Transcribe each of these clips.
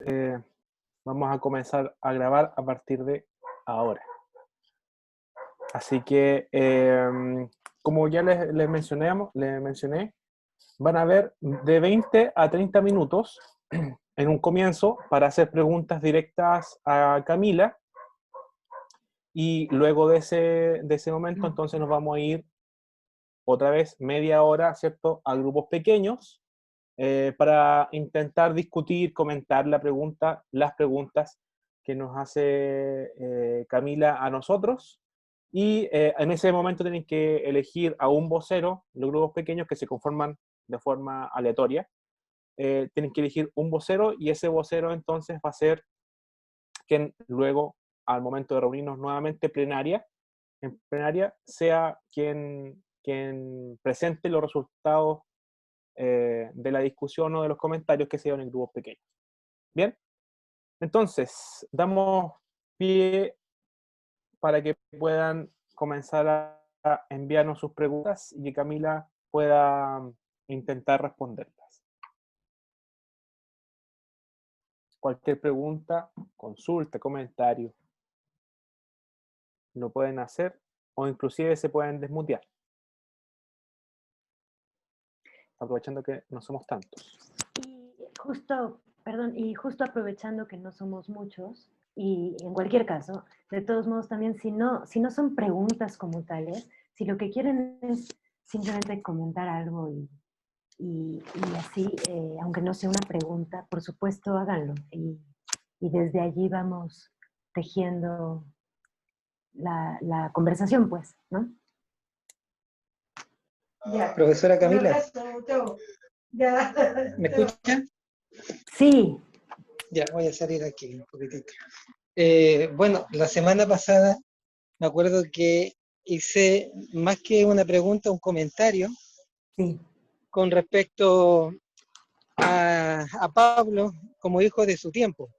Eh, Vamos a comenzar a grabar a partir de ahora. Así que, como ya les mencioné, van a haber de 20 a 30 minutos en un comienzo para hacer preguntas directas a Camila, y luego de ese momento entonces nos vamos a ir otra vez media hora, ¿cierto?, a grupos pequeños, para intentar discutir, comentar las preguntas que nos hace Camila a nosotros. Y en ese momento tienen que elegir a un vocero. Los grupos pequeños, que se conforman de forma aleatoria, tienen que elegir un vocero, y ese vocero entonces va a ser quien luego, al momento de reunirnos nuevamente en plenaria, sea quien presente los resultados de la discusión o de los comentarios que se dan en grupos pequeños. Bien, entonces damos pie para que puedan comenzar a enviarnos sus preguntas y que Camila pueda intentar responderlas. Cualquier pregunta, consulta, comentario, lo pueden hacer, o inclusive se pueden desmutear, aprovechando que no somos tantos. Y justo aprovechando que no somos muchos, y en cualquier caso, de todos modos también, si no son preguntas como tales, si lo que quieren es simplemente comentar algo y así, aunque no sea una pregunta, por supuesto háganlo, y desde allí vamos tejiendo la conversación, pues, ¿no? Ya. Profesora Camila, Ya. ¿me escucha? Sí. Ya, voy a salir aquí un poquitito. Bueno, la semana pasada me acuerdo que hice más que una pregunta, un comentario, sí, con respecto a Pablo como hijo de su tiempo.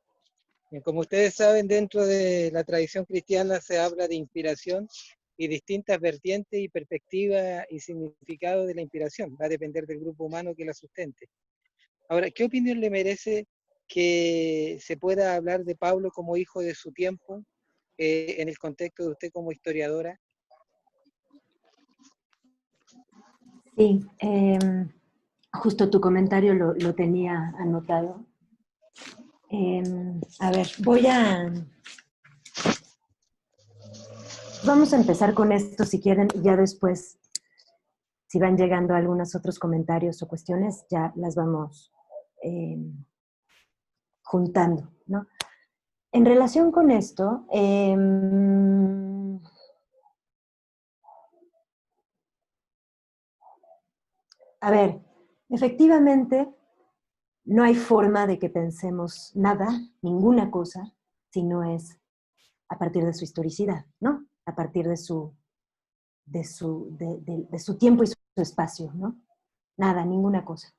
Como ustedes saben, dentro de la tradición cristiana se habla de inspiración y distintas vertientes y perspectivas y significado de la inspiración. Va a depender del grupo humano que la sustente. Ahora, ¿qué opinión le merece que se pueda hablar de Pablo como hijo de su tiempo en el contexto de usted como historiadora? Sí, justo tu comentario lo tenía anotado. A ver, vamos a empezar con esto si quieren, y ya después, si van llegando algunos otros comentarios o cuestiones, ya las vamos juntando, ¿no? En relación con esto, a ver, efectivamente, no hay forma de que pensemos nada, ninguna cosa, si no es a partir de su historicidad, ¿no? A partir de su tiempo y su espacio, ¿no? Nada, ninguna cosa.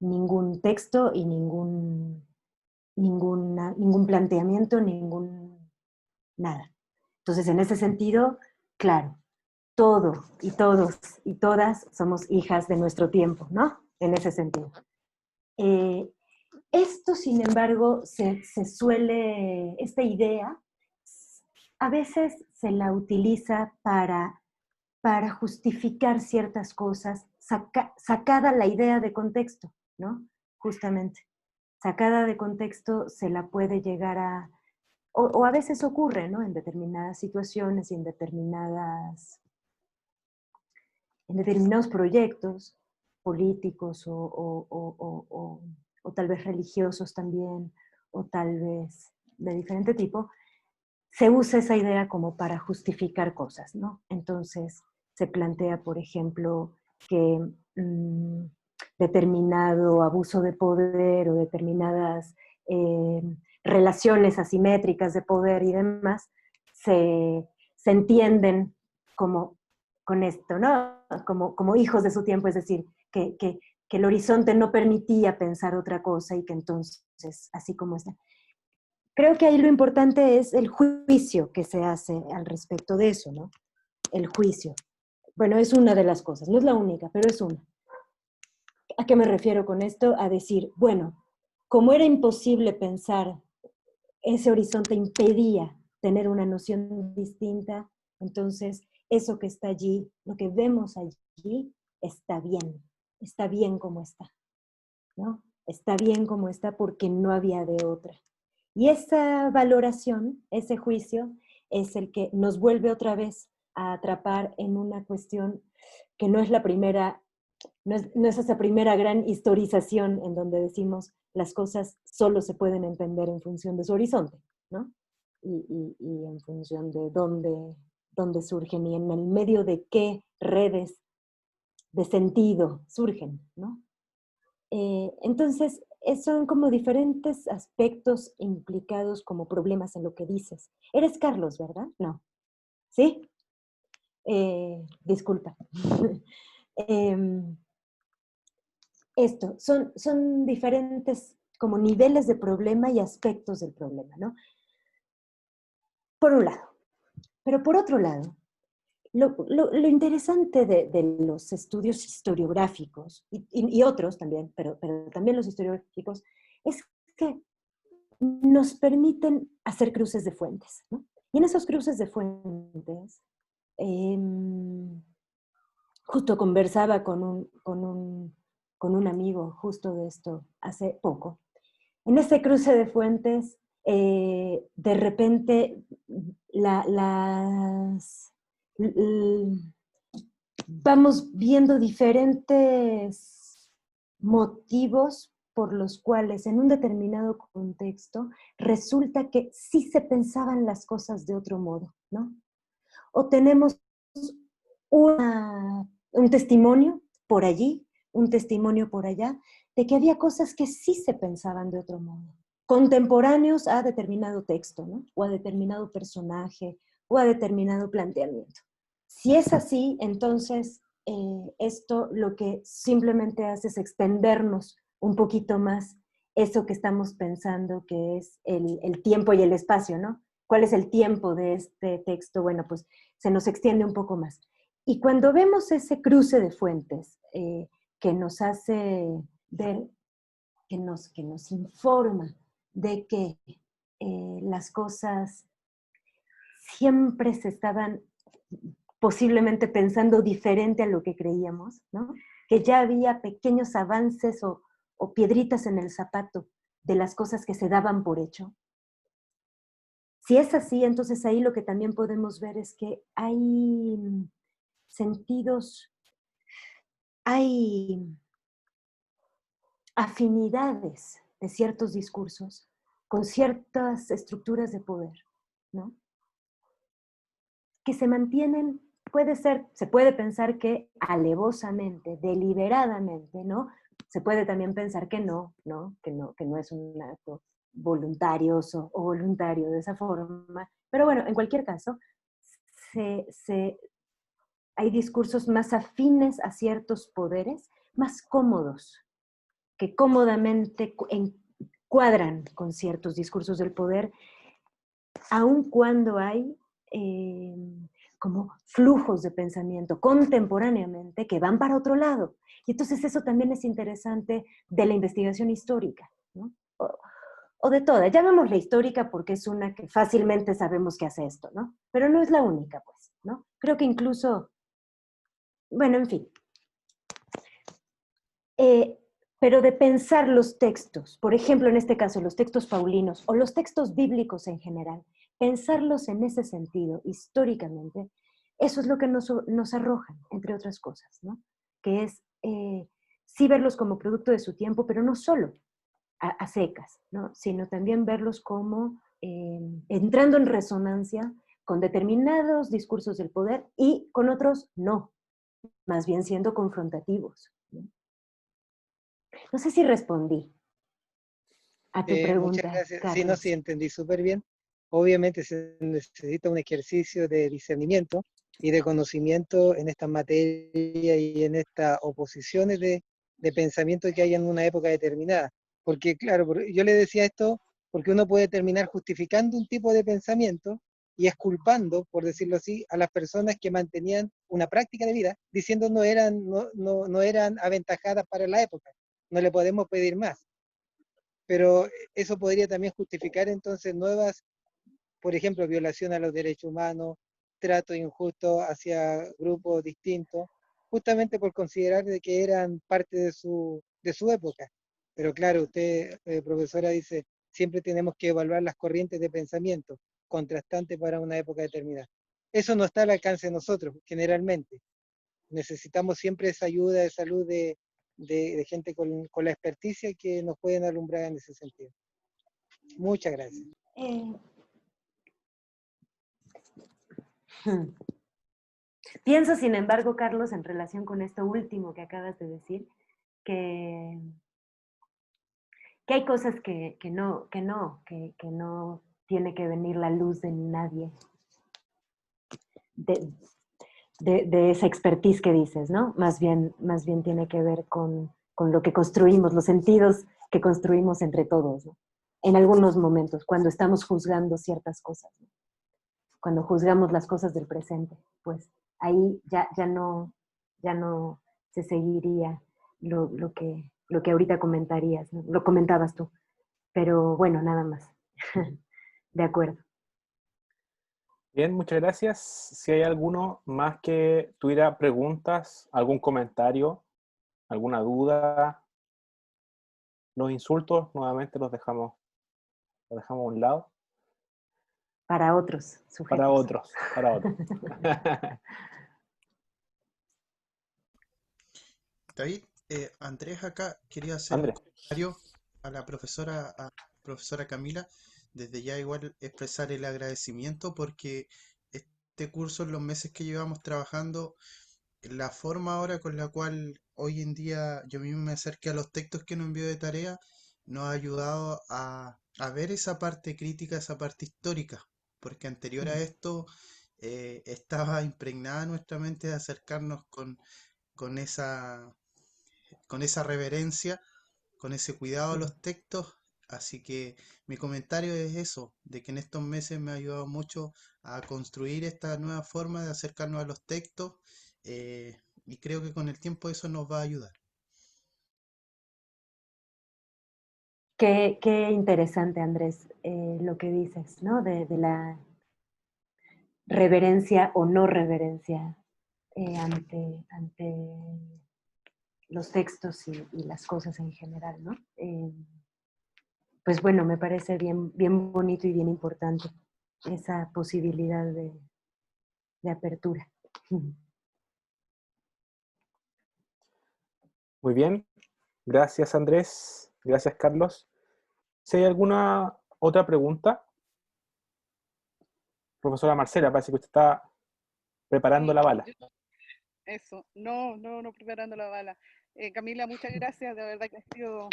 Ningún texto y ningún planteamiento, nada. Entonces, en ese sentido, claro, todo y todos y todas somos hijas de nuestro tiempo, ¿no? En ese sentido. Esto, sin embargo, esta idea, a veces se la utiliza para justificar ciertas cosas, sacada la idea de contexto, ¿no? Justamente. Sacada de contexto se la puede llegar a, o a veces ocurre, ¿no? En determinadas situaciones y en determinados proyectos políticos o tal vez religiosos también, o tal vez de diferente tipo, se usa esa idea como para justificar cosas, ¿no? Entonces se plantea, por ejemplo, que determinado abuso de poder o determinadas relaciones asimétricas de poder y demás se entienden como con esto, ¿no? Como hijos de su tiempo, es decir, que el horizonte no permitía pensar otra cosa y que entonces, así como está. Creo que ahí lo importante es el juicio que se hace al respecto de eso, ¿no? El juicio. Bueno, es una de las cosas, no es la única, pero es una. ¿A qué me refiero con esto? A decir, bueno, como era imposible pensar, ese horizonte impedía tener una noción distinta, entonces eso que está allí, lo que vemos allí, está bien como está, ¿no? Está bien como está porque no había de otra. Y esa valoración, ese juicio, es el que nos vuelve otra vez a atrapar en una cuestión que no es la primera, no es esa primera gran historización en donde decimos las cosas solo se pueden entender en función de su horizonte, ¿no? Y en función de dónde surgen y en el medio de qué redes de sentido surgen, ¿no? Entonces, son como diferentes aspectos implicados como problemas en lo que dices. Eres Carlos, ¿verdad? No. ¿Sí? Disculpa. Em, son diferentes como niveles de problema y aspectos del problema, ¿no? Por un lado. Pero por otro lado, lo interesante de los estudios historiográficos, y otros también, pero también los historiográficos, es que nos permiten hacer cruces de fuentes, ¿no? Y en esos cruces de fuentes, eh, justo conversaba con un amigo justo de esto hace poco. En ese cruce de fuentes, de repente, vamos viendo diferentes motivos por los cuales en un determinado contexto resulta que sí se pensaban las cosas de otro modo, ¿no? O tenemos un testimonio por allí, un testimonio por allá, de que había cosas que sí se pensaban de otro modo, contemporáneos a determinado texto, ¿no? O a determinado personaje, o a determinado planteamiento. Si es así, entonces esto lo que simplemente hace es extendernos un poquito más eso que estamos pensando que es el tiempo y el espacio, ¿no? ¿Cuál es el tiempo de este texto? Bueno, pues se nos extiende un poco más. Y cuando vemos ese cruce de fuentes que nos hace ver, que nos informa de que las cosas siempre se estaban posiblemente pensando diferente a lo que creíamos, ¿no? Que ya había pequeños avances o piedritas en el zapato de las cosas que se daban por hecho. Si es así, entonces ahí lo que también podemos ver es que hay sentidos, hay afinidades de ciertos discursos con ciertas estructuras de poder, ¿no? Que se mantienen, se puede pensar que alevosamente, deliberadamente, ¿no? Se puede también pensar que no, ¿no? Que no es un acto voluntarioso o voluntario de esa forma. Pero bueno, en cualquier caso, hay discursos más afines a ciertos poderes, más cómodos, que cómodamente encuadran con ciertos discursos del poder, aun cuando hay como flujos de pensamiento contemporáneamente que van para otro lado. Y entonces eso también es interesante de la investigación histórica, ¿no? O de toda, llamémosla histórica porque es una que fácilmente sabemos que hace esto, ¿no? Pero no es la única, pues, ¿no? Creo que incluso, bueno, en fin. Pero de pensar los textos, por ejemplo, en este caso, los textos paulinos o los textos bíblicos en general, pensarlos en ese sentido, históricamente, eso es lo que nos arrojan, entre otras cosas, ¿no? Que es sí verlos como producto de su tiempo, pero no solo a secas, ¿no? Sino también verlos como entrando en resonancia con determinados discursos del poder y con otros no, más bien siendo confrontativos, ¿no? No sé si respondí a tu Muchas pregunta, gracias. Sí, no, Carlos. sí, entendí súper bien. Obviamente se necesita un ejercicio de discernimiento y de conocimiento en esta materia y en estas oposiciones de pensamiento que hay en una época determinada. Porque, claro, yo le decía esto porque uno puede terminar justificando un tipo de pensamiento y exculpando, por decirlo así, a las personas que mantenían una práctica de vida, diciendo no eran aventajadas para la época. No le podemos pedir más. pero eso podría también justificar entonces nuevas, por ejemplo, violación a los derechos humanos, trato injusto hacia grupos distintos, justamente por considerar de que eran parte de su época. Pero claro, usted, profesora, dice, siempre tenemos que evaluar las corrientes de pensamiento contrastantes para una época determinada. Eso no está al alcance de nosotros, generalmente. Necesitamos siempre esa ayuda, esa luz de gente con la experticia que nos pueden alumbrar en ese sentido. Muchas gracias. Eh, Pienso, sin embargo, Carlos, en relación con esto último que acabas de decir, que, que hay cosas que no tiene que venir la luz de nadie, de, de esa expertise que dices, ¿no? Más bien tiene que ver con lo que construimos, los sentidos que construimos entre todos, ¿no? En algunos momentos, cuando estamos juzgando ciertas cosas, ¿no? Cuando juzgamos las cosas del presente, pues ahí ya no se seguiría lo que ahorita comentarías, ¿no? Lo comentabas tú. Pero bueno, nada más. De acuerdo. Bien, muchas gracias. Si hay alguno más que tuviera preguntas, algún comentario, alguna duda, los insultos, nuevamente los dejamos a un lado. Para otros sujetos. Para otros, para otros. David, Andrés acá quería hacer un Andrés. comentario a la profesora Camila. Desde ya igual expresar el agradecimiento porque este curso, en los meses que llevamos trabajando, la forma ahora con la cual hoy en día yo mismo me acerqué a los textos que nos envió de tarea, nos ha ayudado a ver esa parte crítica, esa parte histórica, porque anterior a esto estaba impregnada nuestra mente de acercarnos con con esa reverencia, con ese cuidado a los textos. Así que mi comentario es eso, de que en estos meses me ha ayudado mucho a construir esta nueva forma de acercarnos a los textos, y creo que con el tiempo eso nos va a ayudar. Qué interesante, Andrés, lo que dices, ¿no? De la reverencia o no reverencia ante los textos y las cosas en general, ¿no? Pues bueno, me parece bien bonito y bien importante esa posibilidad de apertura. Muy bien. Gracias, Andrés. Gracias, Carlos. Si hay alguna otra pregunta, profesora Marcela, parece que usted está preparando Sí, la bala. eso, no preparando la bala. Camila, muchas gracias, de verdad que ha sido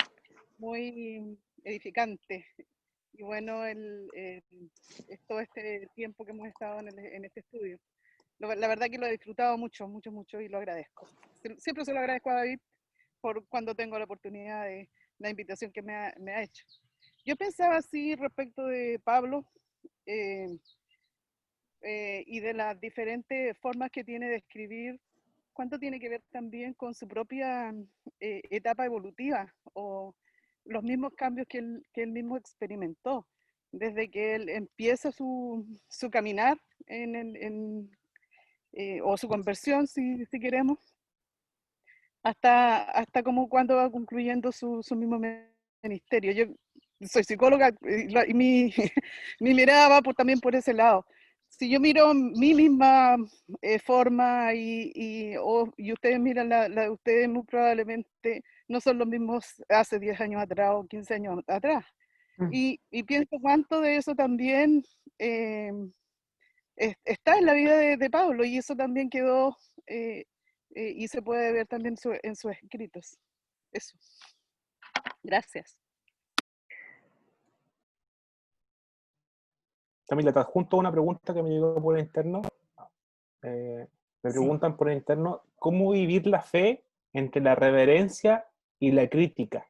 muy edificante. Y bueno, todo este tiempo que hemos estado en este estudio. La verdad que lo he disfrutado mucho y lo agradezco. Siempre se lo agradezco a David por cuando tengo la oportunidad de la invitación que me ha hecho. Yo pensaba así respecto de Pablo, eh, y de las diferentes formas que tiene de escribir, cuánto tiene que ver también con su propia etapa evolutiva o los mismos cambios que él mismo experimentó, desde que él empieza su caminar o su conversión, si queremos, hasta como cuando va concluyendo su mismo ministerio. Yo soy psicóloga y mi mirada va también por ese lado. Si yo miro mi misma forma y ustedes miran la de ustedes, muy probablemente no son los mismos hace 10 años atrás o 15 años atrás. Y pienso cuánto de eso también está en la vida de Pablo, y eso también quedó y se puede ver también en sus escritos. Eso. Gracias. Camila, te adjunto una pregunta que me llegó por interno. Me Sí. preguntan por interno, ¿cómo vivir la fe entre la reverencia y la crítica?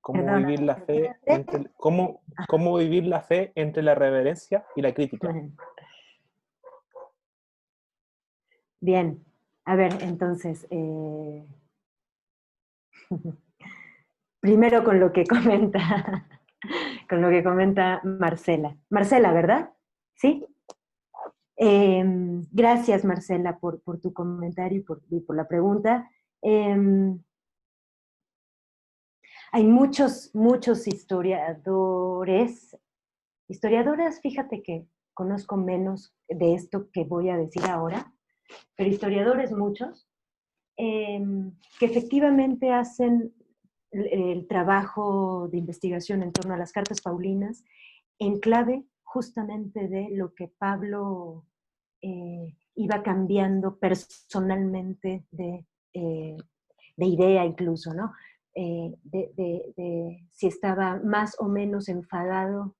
¿Cómo Perdona. vivir la fe entre, cómo vivir la fe entre la reverencia y la crítica? Bien, a ver, entonces, primero con lo que comenta, con lo que comenta Marcela. Marcela, ¿verdad? ¿Sí? Gracias, Marcela, por tu comentario y por la pregunta. Hay muchos historiadores. Historiadoras, fíjate que conozco menos de esto que voy a decir ahora, pero historiadores muchos, que efectivamente hacen el trabajo de investigación en torno a las cartas paulinas en clave justamente de lo que Pablo iba cambiando personalmente de idea incluso, ¿no? De si estaba más o menos enfadado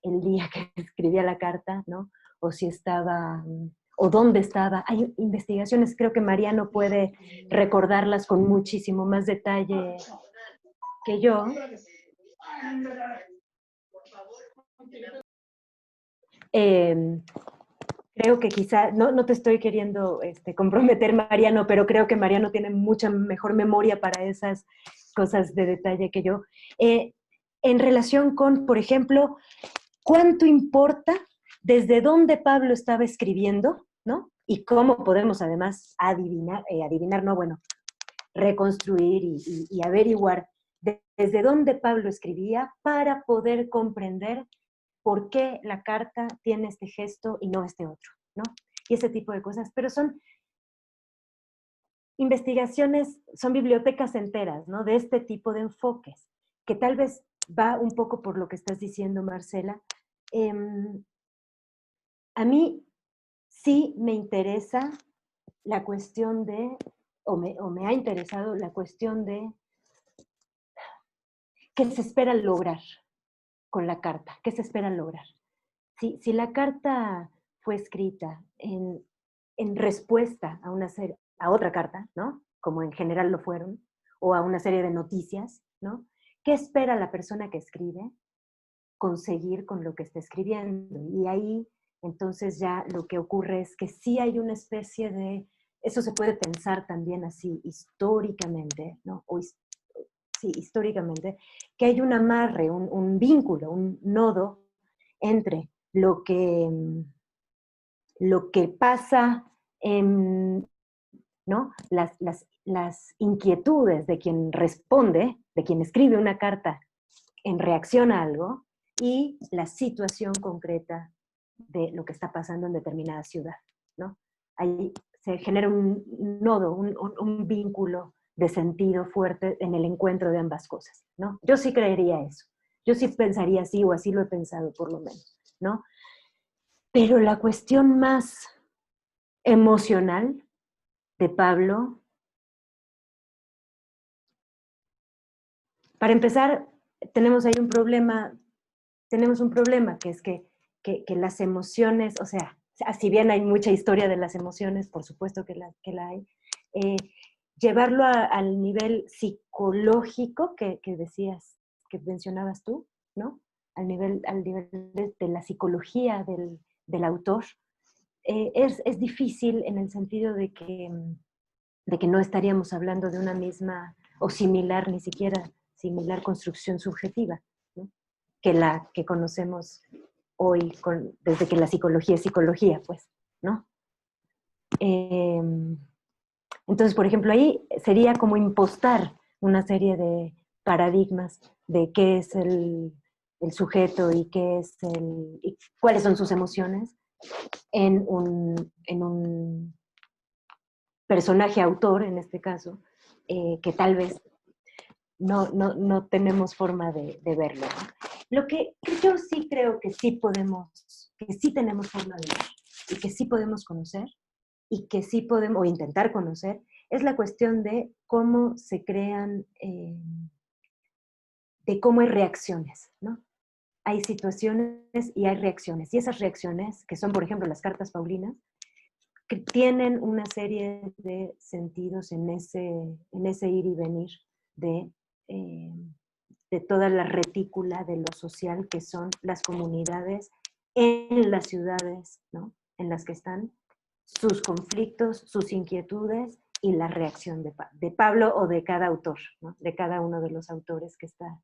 el día que escribía la carta, ¿no? O si estaba, o dónde estaba. Hay investigaciones, creo que Mariano puede recordarlas con muchísimo más detalle que yo. Creo que quizá, no te estoy queriendo comprometer, Mariano, pero creo que Mariano tiene mucha mejor memoria para esas cosas de detalle que yo. En relación con, por ejemplo, ¿cuánto importa desde dónde Pablo estaba escribiendo, ¿no? Y cómo podemos además adivinar, no, bueno, reconstruir y averiguar desde dónde Pablo escribía para poder comprender por qué la carta tiene este gesto y no este otro, ¿no? Y ese tipo de cosas. Pero son investigaciones, son bibliotecas enteras, ¿no? De este tipo de enfoques, que tal vez va un poco por lo que estás diciendo, Marcela. A mí sí me interesa la cuestión de, o me ha interesado la cuestión de qué se espera lograr con la carta, qué se espera lograr. Si la carta fue escrita en respuesta a otra carta, ¿no? Como en general lo fueron, o a una serie de noticias, ¿no? ¿Qué espera la persona que escribe conseguir con lo que está escribiendo? Y ahí, entonces ya lo que ocurre es que sí hay una especie de, eso se puede pensar también así históricamente, ¿no? Sí, históricamente, que hay un amarre, un vínculo, un nodo entre lo que pasa en, ¿no? Las inquietudes de quien responde, de quien escribe una carta en reacción a algo, y la situación concreta de lo que está pasando en determinada ciudad, ¿no? Ahí se genera un nodo, un vínculo de sentido fuerte en el encuentro de ambas cosas, ¿no? Yo sí creería eso. Yo sí pensaría así, o así lo he pensado por lo menos, ¿no? Pero la cuestión más emocional de Pablo, para empezar, tenemos ahí un problema que es que las emociones, o sea, si bien hay mucha historia de las emociones, por supuesto que la hay, llevarlo al nivel psicológico que decías, que mencionabas tú, ¿no? Al nivel de la psicología del autor, es difícil en el sentido de que no estaríamos hablando de una misma o similar, ni siquiera similar construcción subjetiva, ¿no? Que la que conocemos hoy desde que la psicología es psicología, pues, ¿no? Entonces, por ejemplo, ahí sería como impostar una serie de paradigmas de qué es el sujeto y y cuáles son sus emociones en un personaje autor, en este caso, que tal vez no tenemos forma de verlo, ¿no? Lo que yo sí creo que sí tenemos forma de ver y que sí podemos conocer y que sí podemos, o intentar conocer, es la cuestión de cómo se crean, de cómo hay reacciones, ¿no? Hay situaciones y hay reacciones. Y esas reacciones, que son, por ejemplo, las cartas paulinas, que tienen una serie de sentidos en ese ir y venir de toda la retícula de lo social que son las comunidades en las ciudades, ¿no? En las que están sus conflictos, sus inquietudes y la reacción de Pablo o de cada autor, ¿no? De cada uno de los autores que está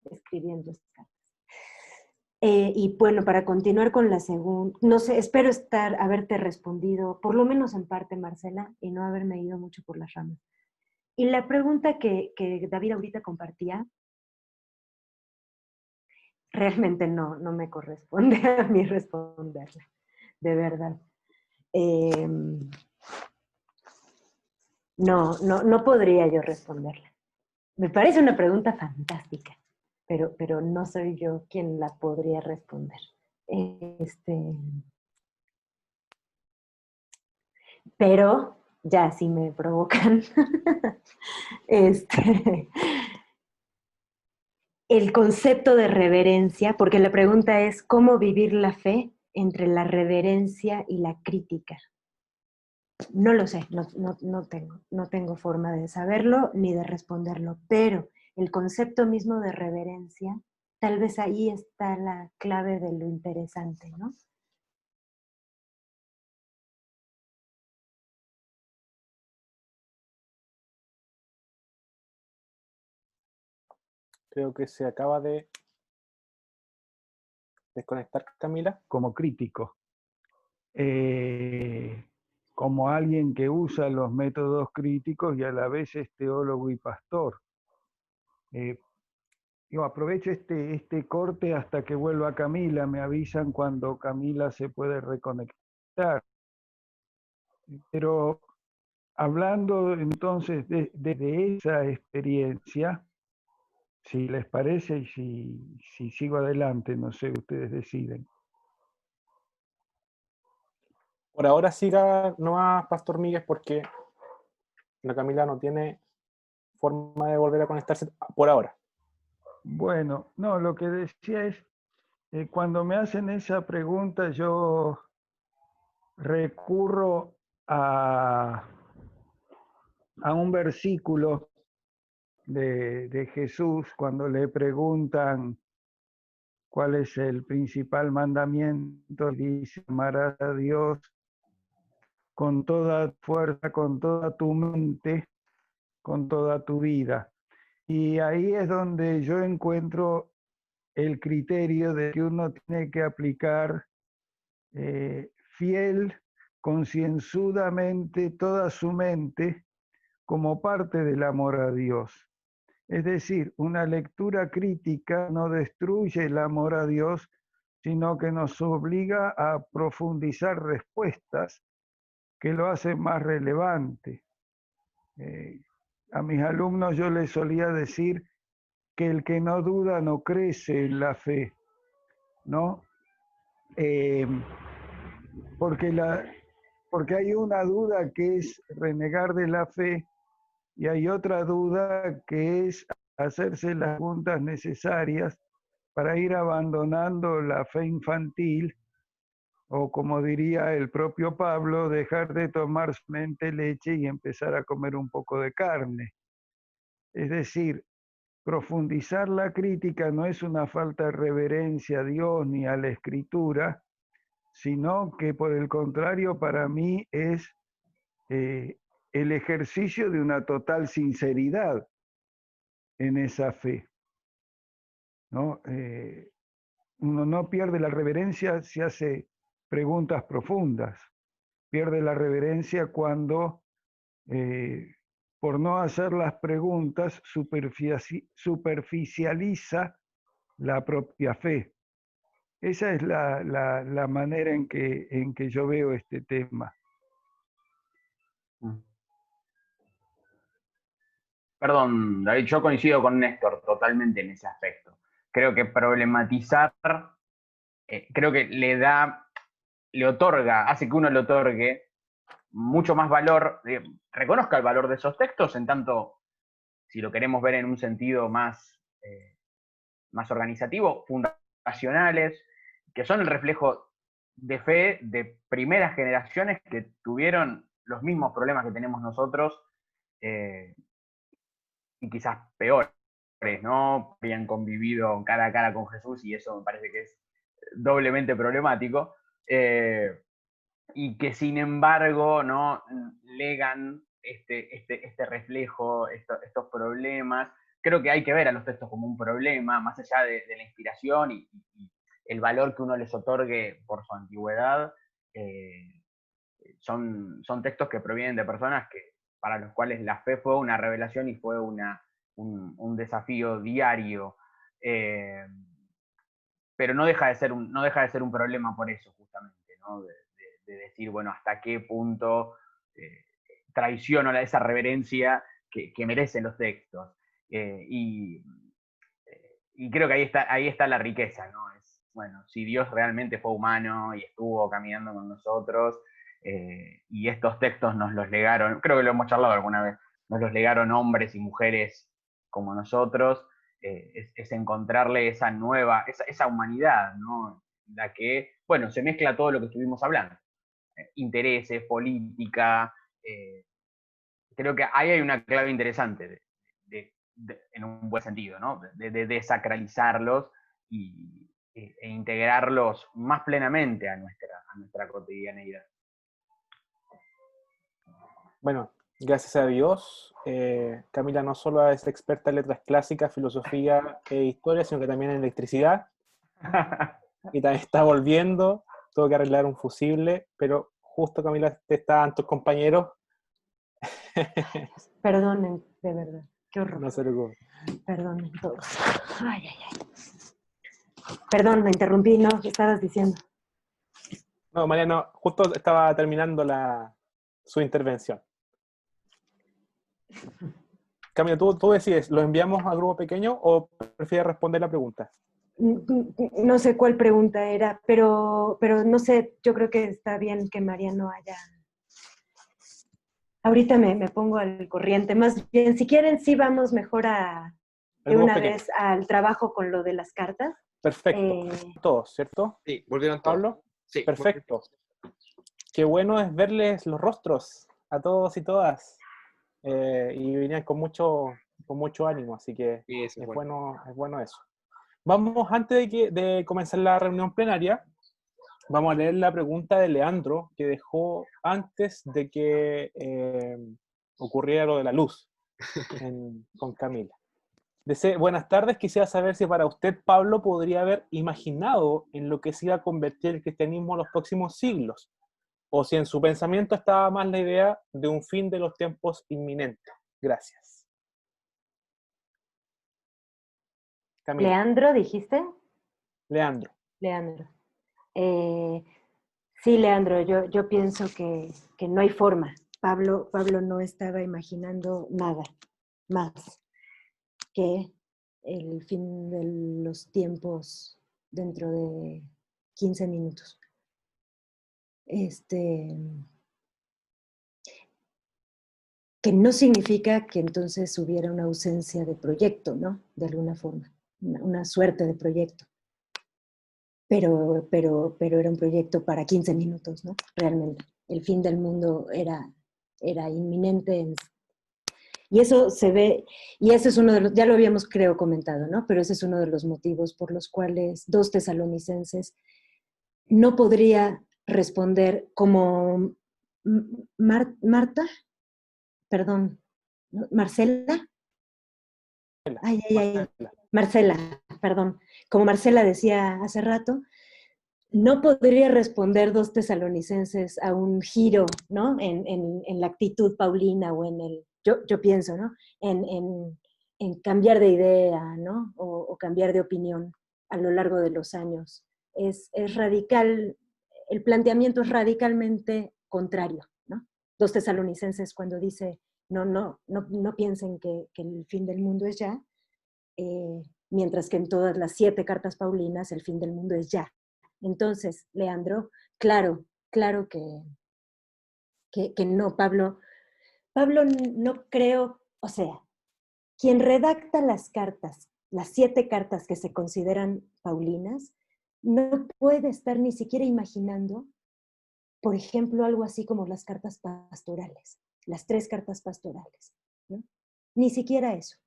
escribiendo estas cartas. Y bueno, para continuar con la segunda, no sé, espero haberte respondido, por lo menos en parte, Marcela, y no haberme ido mucho por las ramas. Y la pregunta que David ahorita compartía, realmente no me corresponde a mí responderla, de verdad. No podría yo responderla. Me parece una pregunta fantástica, pero no soy yo quien la podría responder. Pero ya si me provocan, el concepto de reverencia, porque la pregunta es ¿cómo vivir la fe entre la reverencia y la crítica? No lo sé, no tengo forma de saberlo ni de responderlo, pero el concepto mismo de reverencia, tal vez ahí está la clave de lo interesante, ¿no? Creo que se acaba de desconectar Camila. Como crítico, como alguien que usa los métodos críticos y a la vez es teólogo y pastor. Aprovecho este corte hasta que vuelva Camila, me avisan cuando Camila se puede reconectar. Pero hablando entonces de esa experiencia, si les parece y si sigo adelante, no sé, ustedes deciden. Por ahora siga nomás Pastor Miguel porque la Camila no tiene forma de volver a conectarse por ahora. Bueno, no, lo que decía es, cuando me hacen esa pregunta yo recurro a un versículo de Jesús cuando le preguntan cuál es el principal mandamiento, dice, amarás a Dios con toda fuerza, con toda tu mente, con toda tu vida. Y ahí es donde yo encuentro el criterio de que uno tiene que aplicar fiel, concienzudamente toda su mente como parte del amor a Dios. Es decir, una lectura crítica no destruye el amor a Dios, sino que nos obliga a profundizar respuestas que lo hacen más relevante. A mis alumnos yo les solía decir que el que no duda no crece en la fe, ¿no? Porque hay una duda que es renegar de la fe y hay otra duda que es hacerse las preguntas necesarias para ir abandonando la fe infantil o, como diría el propio Pablo, dejar de tomar solamente leche y empezar a comer un poco de carne. Es decir, profundizar la crítica no es una falta de reverencia a Dios ni a la Escritura, sino que por el contrario para mí es el ejercicio de una total sinceridad en esa fe, ¿no? Uno no pierde la reverencia si hace preguntas profundas, pierde la reverencia cuando, por no hacer las preguntas, superficializa la propia fe. Esa es la manera en que yo veo este tema. Perdón, David, yo coincido con Néstor totalmente en ese aspecto. Creo que problematizar, creo que le otorga, hace que uno le otorgue mucho más valor, reconozca el valor de esos textos, en tanto, si lo queremos ver en un sentido más organizativo, fundacionales, que son el reflejo de fe de primeras generaciones que tuvieron los mismos problemas que tenemos nosotros, y quizás peores, ¿no? Habían convivido cara a cara con Jesús y eso me parece que es doblemente problemático, y que sin embargo, ¿no?, legan este reflejo, estos problemas. Creo que hay que ver a los textos como un problema, más allá de la inspiración y el valor que uno les otorgue por su antigüedad. Son textos que provienen de personas para los cuales la fe fue una revelación y fue un desafío diario. Pero no deja de ser un problema por eso, justamente, ¿no? De decir, bueno, hasta qué punto traiciono esa reverencia que merecen los textos. Y creo que ahí está la riqueza, ¿no? Bueno, si Dios realmente fue humano y estuvo caminando con nosotros, y estos textos nos los legaron, creo que lo hemos charlado alguna vez, nos los legaron hombres y mujeres como nosotros, es encontrarle esa nueva, esa humanidad, ¿no? La que, bueno, se mezcla todo lo que estuvimos hablando. Intereses, política. Creo que ahí hay una clave interesante, en un buen sentido, ¿no? De desacralizarlos e integrarlos más plenamente a nuestra cotidianeidad. Bueno, gracias a Dios, Camila no solo es experta en letras clásicas, filosofía e historia, sino que también en electricidad. Y también está volviendo, tuvo que arreglar un fusible, pero justo, Camila, estaban tus compañeros. Perdonen, de verdad, qué horror. No se preocupe. Perdonen todos. Ay, ay, ay. Perdón, me interrumpí, ¿no? ¿Qué estabas diciendo? No, Mariano, justo estaba terminando su intervención. Camila, tú decides, ¿lo enviamos a grupo pequeño o prefieres responder la pregunta? No sé cuál pregunta era, pero no sé, yo creo que está bien que Mariano haya... Ahorita me pongo al corriente. Más bien, si quieren, sí vamos mejor de una vez al trabajo con lo de las cartas. Perfecto. Todos, ¿cierto? Sí, volvieron todos. ¿Pablo? Sí, perfecto. Qué bueno es verles los rostros a todos y todas. Y venían con mucho ánimo, así que sí, es bueno eso. Vamos, antes de comenzar la reunión plenaria, vamos a leer la pregunta de Leandro, que dejó antes de que ocurriera lo de la luz con Camila. Dice, buenas tardes, quisiera saber si para usted, Pablo, podría haber imaginado en lo que se iba a convertir el cristianismo en los próximos siglos, o si en su pensamiento estaba más la idea de un fin de los tiempos inminentes. Gracias. Camila. ¿Leandro, dijiste? Leandro. Sí, Leandro, yo pienso que no hay forma. Pablo no estaba imaginando nada más que el fin de los tiempos dentro de 15 minutos. Que no significa que entonces hubiera una ausencia de proyecto, ¿no? De alguna forma, una suerte de proyecto. Pero era un proyecto para 15 minutos, ¿no? Realmente. El fin del mundo era inminente. Y eso se ve, y ese es uno de los, ya lo habíamos creo comentado, ¿no? Pero ese es uno de los motivos por los cuales 2 tesalonicenses no podría responder como Marcela. Marcela, perdón. Como Marcela decía hace rato, no podría responder 2 tesalonicenses a un giro, ¿no? En la actitud paulina o en el, yo pienso, ¿no? En cambiar de idea, ¿no? O cambiar de opinión a lo largo de los años. Es radical, el planteamiento es radicalmente contrario, ¿no? 2 tesalonicenses cuando dice, no piensen que el fin del mundo es ya, mientras que en todas las 7 cartas paulinas el fin del mundo es ya. Entonces, Leandro, claro que no, Pablo no creo, o sea, quien redacta las cartas, las 7 cartas que se consideran paulinas, no puede estar ni siquiera imaginando, por ejemplo, algo así como las cartas pastorales, las 3 cartas pastorales, ¿no? Ni siquiera eso.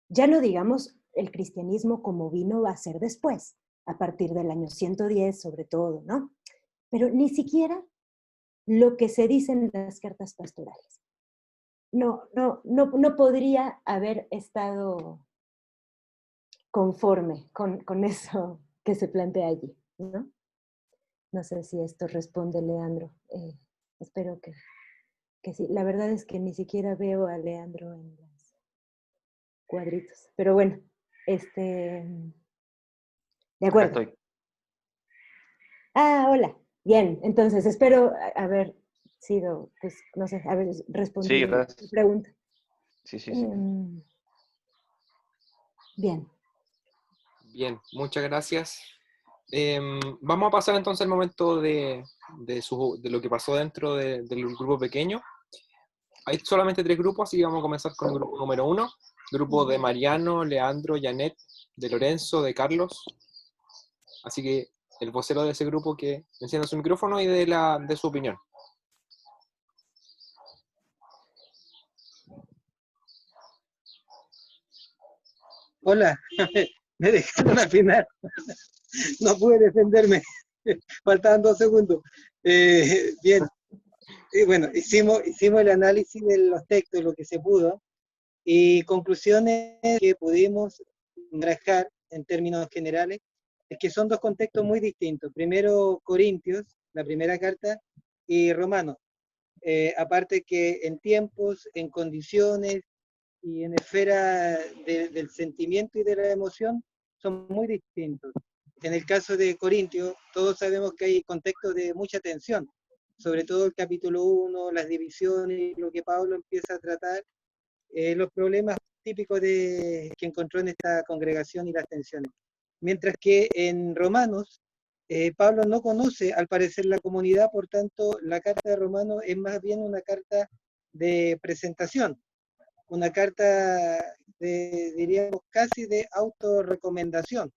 Ya no digamos el cristianismo como vino a ser después, a partir del año 110 sobre todo, ¿no? Pero ni siquiera lo que se dice en las cartas pastorales. no podría haber estado conforme con eso que se plantea allí, ¿no? No sé si esto responde Leandro. Espero que sí. La verdad es que ni siquiera veo a Leandro en los cuadritos. Pero bueno, de Acá acuerdo. estoy. Ah, hola. Bien, entonces espero haber sido, pues, no sé, haber Sí, respondido tu gracias. pregunta. Sí. Bien. Bien, muchas gracias. Vamos a pasar entonces al momento de lo que pasó dentro del grupo pequeño. Hay solamente 3 grupos, así que vamos a comenzar con el grupo número 1. Grupo de Mariano, Leandro, Janet, de Lorenzo, de Carlos. Así que el vocero de ese grupo que encienda su micrófono y de su opinión. Hola, me dejaron al final. No pude defenderme. Faltaban 2 segundos. Bien. Bueno, hicimos el análisis de los textos, lo que se pudo, y conclusiones que pudimos manejar en términos generales, es que son 2 contextos muy distintos. Primero Corintios, la primera carta, y Romanos. Aparte que en tiempos, en condiciones y en esfera del sentimiento y de la emoción son muy distintos. En el caso de Corintios, todos sabemos que hay contextos de mucha tensión, sobre todo el capítulo 1, las divisiones, lo que Pablo empieza a tratar, los problemas típicos que encontró en esta congregación y las tensiones. Mientras que en Romanos, Pablo no conoce al parecer la comunidad, por tanto la carta de Romanos es más bien una carta de presentación, una carta diríamos, casi de autorrecomendación.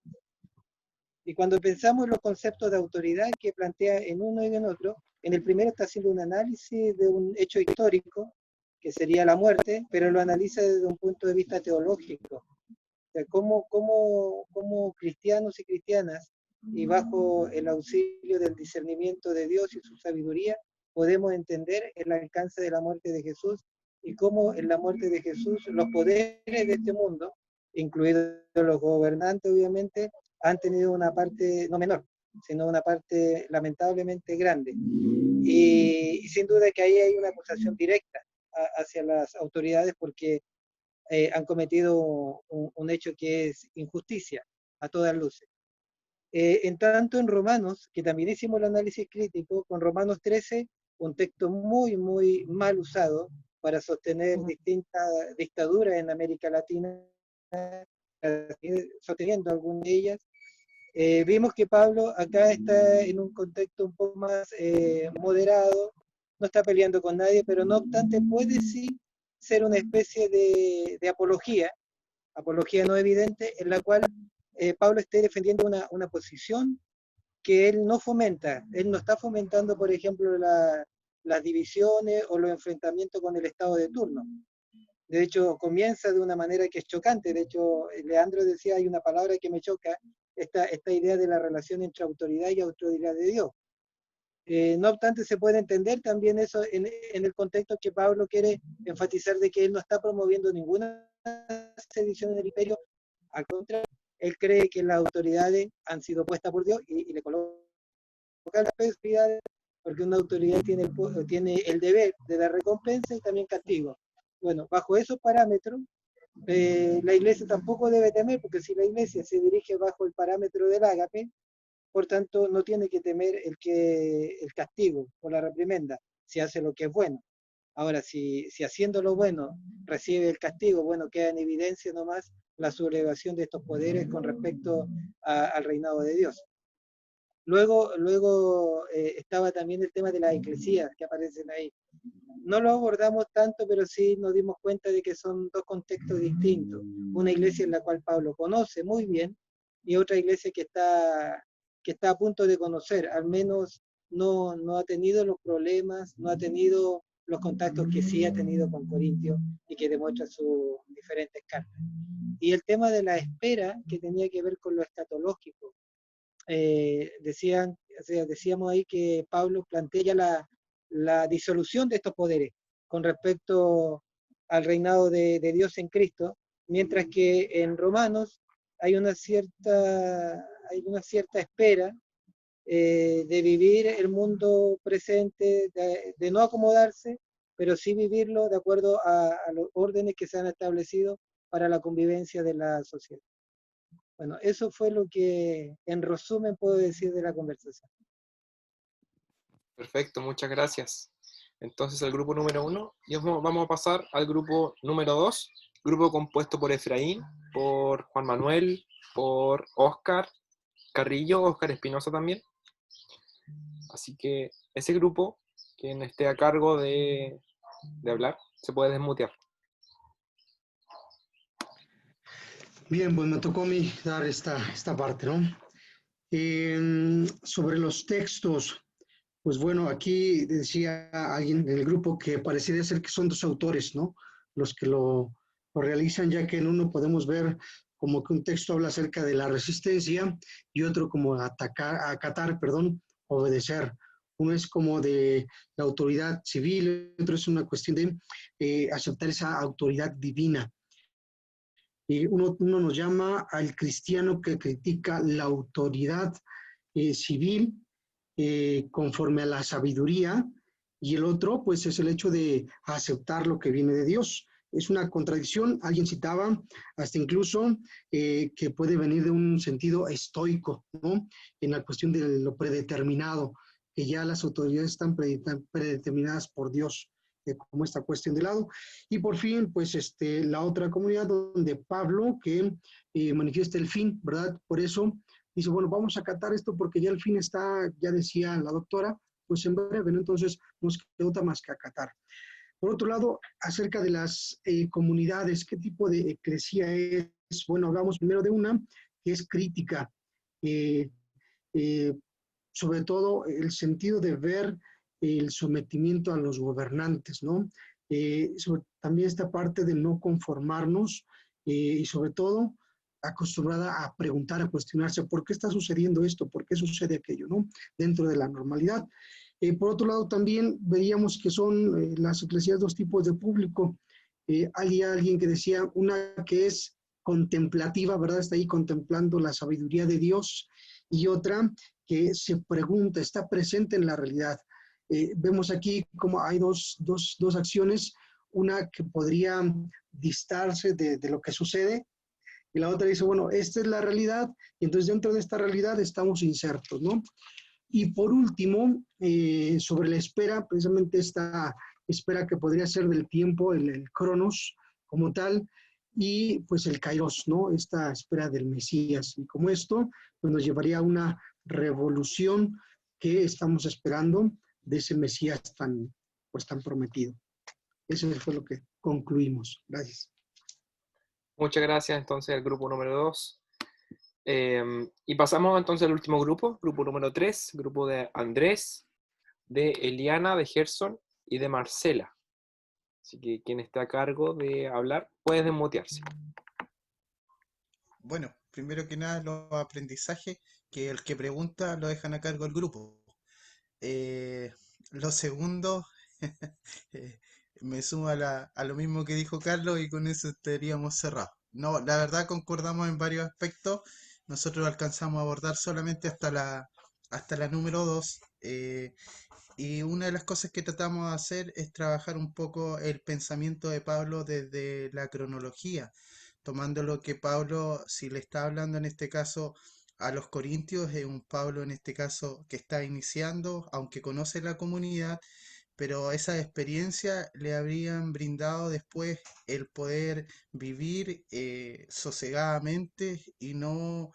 Y cuando pensamos en los conceptos de autoridad que plantea en uno y en otro, en el primero está haciendo un análisis de un hecho histórico, que sería la muerte, pero lo analiza desde un punto de vista teológico. O sea, cómo cristianos y cristianas, y bajo el auxilio del discernimiento de Dios y su sabiduría, podemos entender el alcance de la muerte de Jesús y cómo en la muerte de Jesús los poderes de este mundo, incluidos los gobernantes obviamente, han tenido una parte no menor, sino una parte lamentablemente grande. Y sin duda que ahí hay una acusación directa hacia las autoridades porque han cometido un hecho que es injusticia a todas luces. En tanto en Romanos, que también hicimos el análisis crítico, con Romanos 13, un texto muy, muy mal usado para sostener distintas dictaduras en América Latina, sosteniendo algunas de ellas, vimos que Pablo acá está en un contexto un poco más moderado, no está peleando con nadie, pero no obstante puede sí ser una especie de apología no evidente, en la cual Pablo esté defendiendo una posición que él no fomenta. Él no está fomentando, por ejemplo, las divisiones o los enfrentamientos con el Estado de turno. De hecho, comienza de una manera que es chocante. De hecho, Leandro decía, hay una palabra que me choca, esta idea de la relación entre autoridad y autoridad de Dios. No obstante, se puede entender también eso en el contexto que Pablo quiere enfatizar de que él no está promoviendo ninguna sedición en el imperio. Al contrario, él cree que las autoridades han sido puestas por Dios y le coloca las autoridades porque una autoridad tiene el deber de dar recompensa y también castigo. Bueno, bajo esos parámetros, la iglesia tampoco debe temer, porque si la iglesia se dirige bajo el parámetro del ágape, por tanto no tiene que temer el castigo o la reprimenda si hace lo que es bueno. Ahora, si haciendo lo bueno recibe el castigo, bueno, queda en evidencia nomás la sublevación de estos poderes con respecto al reinado de Dios. Luego estaba también el tema de las eclesías que aparecen ahí. No lo abordamos tanto, pero sí nos dimos cuenta de que son 2 contextos distintos. Una iglesia en la cual Pablo conoce muy bien y otra iglesia que está a punto de conocer. Al menos no ha tenido los problemas, no ha tenido los contactos que sí ha tenido con Corintios y que demuestra sus diferentes cartas. Y el tema de la espera, que tenía que ver con lo escatológico. Decíamos ahí que Pablo plantea la disolución de estos poderes con respecto al reinado de Dios en Cristo, mientras que en Romanos hay una cierta espera de vivir el mundo presente, de no acomodarse, pero sí vivirlo de acuerdo a los órdenes que se han establecido para la convivencia de la sociedad. Bueno, eso fue lo que en resumen puedo decir de la conversación. Perfecto, muchas gracias. Entonces el grupo número 1, y vamos a pasar al grupo número 2, grupo compuesto por Efraín, por Juan Manuel, por Óscar Carrillo, Óscar Espinosa también. Así que ese grupo, quien esté a cargo de hablar, se puede desmutear. Bien, pues me tocó a mí dar esta parte, ¿no? Sobre los textos, pues bueno, aquí decía alguien en el grupo que parecería ser que son dos autores, ¿no? Los que lo realizan, ya que en uno podemos ver como que un texto habla acerca de la resistencia y otro como acatar, perdón, obedecer. Uno es como de la autoridad civil, otro es una cuestión de aceptar esa autoridad divina. Y uno nos llama al cristiano que critica la autoridad civil conforme a la sabiduría, y el otro, pues, es el hecho de aceptar lo que viene de Dios. Es una contradicción, alguien citaba hasta incluso que puede venir de un sentido estoico, ¿no? En la cuestión de lo predeterminado, que ya las autoridades están predeterminadas por Dios, como esta cuestión de lado. Y por fin, pues, la otra comunidad donde Pablo, que manifiesta el fin, ¿verdad? Por eso dice, bueno, vamos a acatar esto porque ya el fin está, ya decía la doctora, pues en breve, ¿no? Entonces nos queda otra más que acatar. Por otro lado, acerca de las comunidades, ¿qué tipo de eclesía es? Bueno, hablamos primero de una que es crítica, eh, eh, sobre todo el sentido de ver el sometimiento a los gobernantes, ¿no? También esta parte de no conformarnos y sobre todo acostumbrada a preguntar, a cuestionarse por qué está sucediendo esto, por qué sucede aquello, ¿no? Dentro de la normalidad. Por otro lado, también veríamos que son las eclesias dos tipos de público. Hay alguien que decía, una que es contemplativa, ¿verdad? Está ahí contemplando la sabiduría de Dios, y otra que se pregunta, está presente en la realidad. Vemos aquí como hay dos acciones, una que podría distarse de lo que sucede, y la otra dice, bueno, esta es la realidad, y entonces dentro de esta realidad estamos insertos, ¿no? Y por último, sobre la espera, precisamente esta espera que podría ser del tiempo, el cronos como tal, y pues el kairos, ¿no? Esta espera del Mesías. Y como esto, pues nos llevaría a una revolución que estamos esperando de ese Mesías tan prometido. Eso fue lo que concluimos. Gracias. Muchas gracias entonces al grupo número 2. Y pasamos entonces al último grupo número 3, grupo de Andrés, de Eliana, de Gerson y de Marcela. Así que quien esté a cargo de hablar puede desmutearse. Bueno, primero que nada, los aprendizajes, que el que pregunta lo dejan a cargo del grupo. Lo segundo, eh, me sumo a lo mismo que dijo Carlos y con eso estaríamos cerrados. No, la verdad concordamos en varios aspectos. Nosotros alcanzamos a abordar solamente hasta la número 2. Y una de las cosas que tratamos de hacer es trabajar un poco el pensamiento de Pablo desde la cronología, tomando lo que Pablo, si le está hablando en este caso a los corintios, es un Pablo en este caso que está iniciando, aunque conoce la comunidad, pero esa experiencia le habrían brindado después el poder vivir sosegadamente y no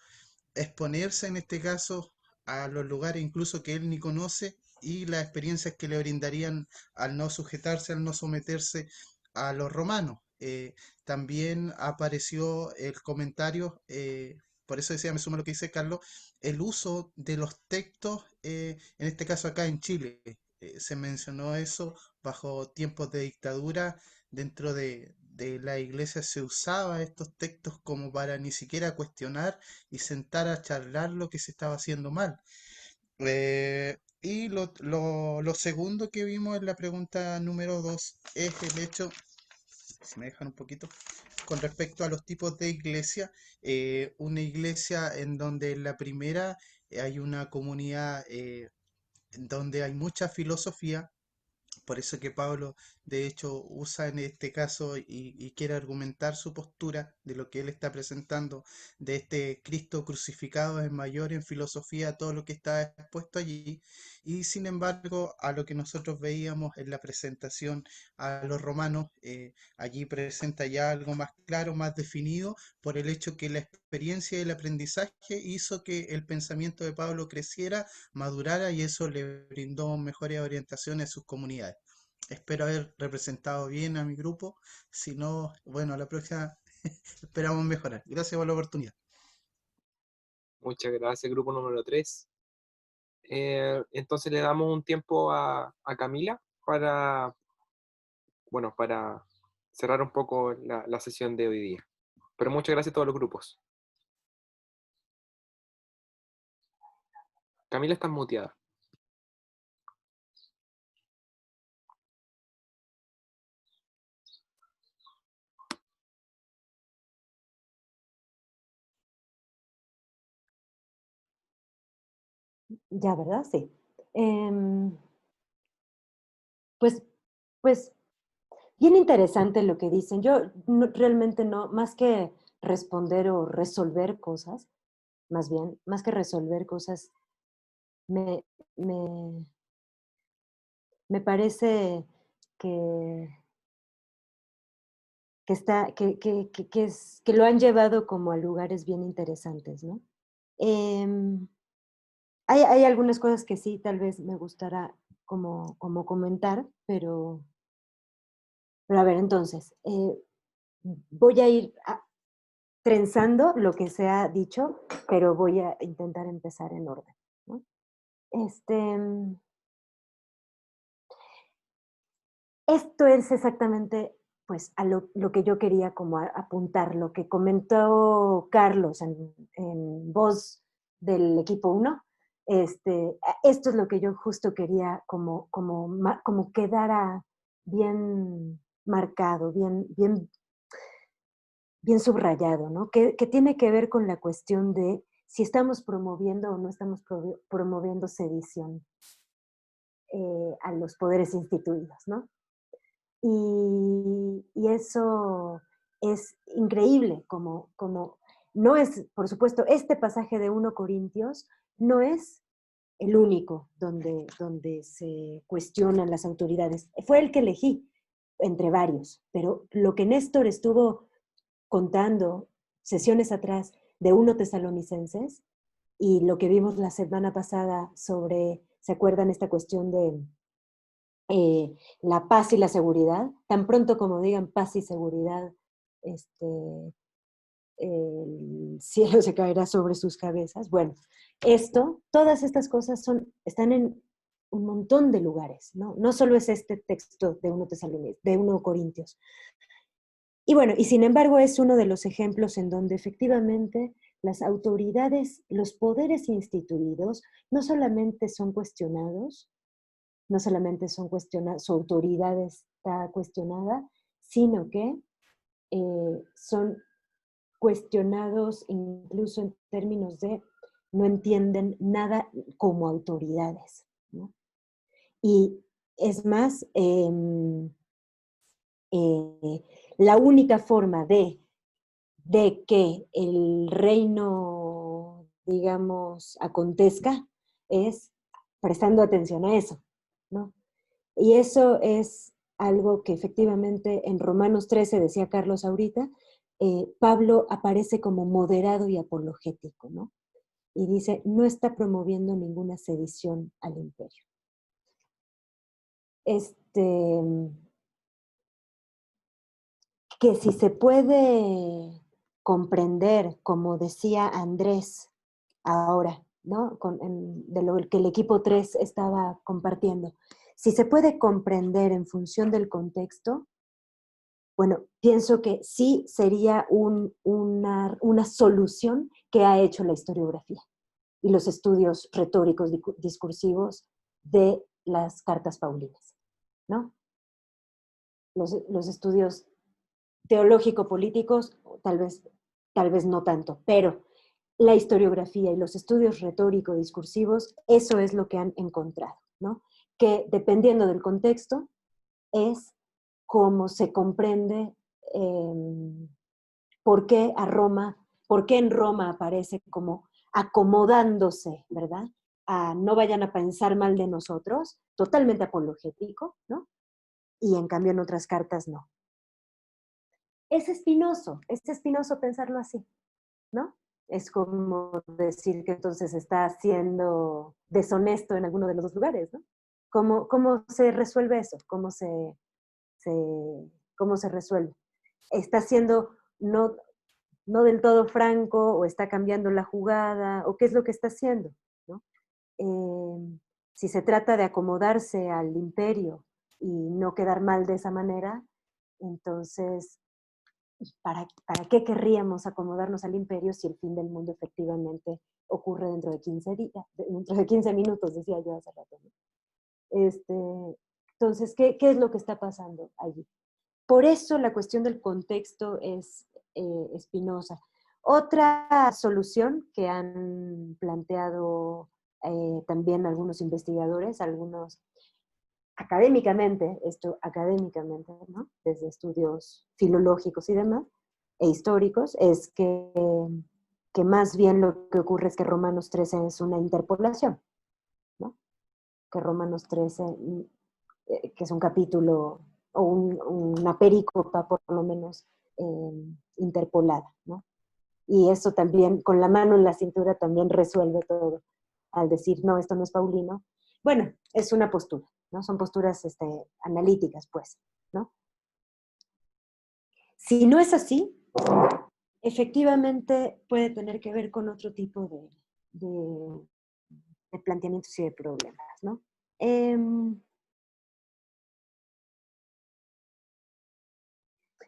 exponerse en este caso a los lugares incluso que él ni conoce, y las experiencias que le brindarían al no sujetarse, al no someterse a los romanos. También apareció el comentario, por eso decía, me sumo a lo que dice Carlos, el uso de los textos, en este caso acá en Chile. Se mencionó eso bajo tiempos de dictadura. Dentro de la iglesia se usaba estos textos como para ni siquiera cuestionar y sentar a charlar lo que se estaba haciendo mal. Y lo segundo que vimos en la pregunta número 2 es el hecho si me dejan un poquito, con respecto a los tipos de iglesia, una iglesia en donde en la primera hay una comunidad donde hay mucha filosofía. Por eso que Pablo, de hecho, usa en este caso y quiere argumentar su postura de lo que él está presentando, de este Cristo crucificado es mayor en filosofía a todo lo que está expuesto allí. Y sin embargo, a lo que nosotros veíamos en la presentación a los romanos, allí presenta ya algo más claro, más definido, por el hecho que la experiencia y el aprendizaje hizo que el pensamiento de Pablo creciera, madurara, y eso le brindó mejores orientaciones a sus comunidades. Espero haber representado bien a mi grupo. Si no, bueno, a la próxima esperamos mejorar. Gracias por la oportunidad. Muchas gracias, grupo número 3. Entonces le damos un tiempo a Camila para, bueno, para cerrar un poco la sesión de hoy día. Pero muchas gracias a todos los grupos. Camila, estás muteada. Ya, ¿verdad? Sí. Pues, pues, bien interesante lo que dicen. Yo realmente no, más que responder o resolver cosas, más bien, más que resolver cosas, me, me, me parece que, que lo han llevado como a lugares bien interesantes, ¿no? Em, hay algunas cosas que sí, tal vez me gustará como comentar, pero a ver, entonces, voy a ir trenzando lo que se ha dicho, pero voy a intentar empezar en orden, ¿no? Esto es exactamente, pues, a lo que yo quería como apuntar, lo que comentó Carlos en voz del equipo 1. Esto es lo que yo justo quería como quedara bien marcado, bien subrayado, ¿no? Que tiene que ver con la cuestión de si estamos promoviendo o no estamos promoviendo sedición a los poderes instituidos, ¿no? Y eso es increíble, como no es, por supuesto, este pasaje de 1 Corintios no es el único donde se cuestionan las autoridades. Fue el que elegí entre varios, pero lo que Néstor estuvo contando sesiones atrás de 1 Tesalonicenses y lo que vimos la semana pasada sobre, ¿se acuerdan esta cuestión de la paz y la seguridad? Tan pronto como digan paz y seguridad, el cielo se caerá sobre sus cabezas. Bueno, todas estas cosas están en un montón de lugares, ¿no? No solo es este texto de 1 Corintios. Y bueno, y sin embargo es uno de los ejemplos en donde efectivamente las autoridades, los poderes instituidos, no solamente son cuestionados, su autoridad está cuestionada, sino que son cuestionados incluso en términos de no entienden nada como autoridades, ¿no? Y es más, la única forma de que el reino, digamos, acontezca es prestando atención a eso, ¿no? Y eso es algo que efectivamente en Romanos 13, decía Carlos ahorita, Pablo aparece como moderado y apologético, ¿no? Y dice, no está promoviendo ninguna sedición al imperio. Que si se puede comprender, como decía Andrés ahora, ¿no? De lo que el equipo 3 estaba compartiendo, si se puede comprender en función del contexto, bueno, pienso que sí sería una solución que ha hecho la historiografía y los estudios retóricos discursivos de las cartas paulinas, ¿no? Los estudios teológico-políticos, tal vez no tanto, pero la historiografía y los estudios retórico-discursivos, eso es lo que han encontrado, ¿no? Que dependiendo del contexto, es cómo se comprende por qué en Roma aparece como acomodándose, ¿verdad? No vayan a pensar mal de nosotros, totalmente apologético, ¿no? Y en cambio en otras cartas no. Es espinoso pensarlo así, ¿no? Es como decir que entonces está siendo deshonesto en alguno de los dos lugares, ¿no? ¿Cómo se resuelve eso? ¿Cómo se resuelve? ¿Está siendo no del todo franco o está cambiando la jugada o qué es lo que está haciendo, ¿no? Si se trata de acomodarse al imperio y no quedar mal de esa manera, entonces, ¿para qué querríamos acomodarnos al imperio si el fin del mundo efectivamente ocurre dentro de 15 días, dentro de 15 minutos, decía yo hace rato, ¿no? Entonces, ¿qué es lo que está pasando allí? Por eso la cuestión del contexto es espinosa. Otra solución que han planteado también algunos investigadores, algunos académicamente, ¿no? Desde estudios filológicos y demás, e históricos, es que más bien lo que ocurre es que Romanos 13 es una interpolación, ¿no? Que Romanos 13, que es un capítulo o una perícopa por lo menos interpolada, ¿no? Y eso también, con la mano en la cintura, también resuelve todo, al decir, no, esto no es Paulino. Bueno, es una postura, ¿no? Son posturas analíticas, pues, ¿no? Si no es así, efectivamente puede tener que ver con otro tipo de planteamientos y de problemas, ¿no?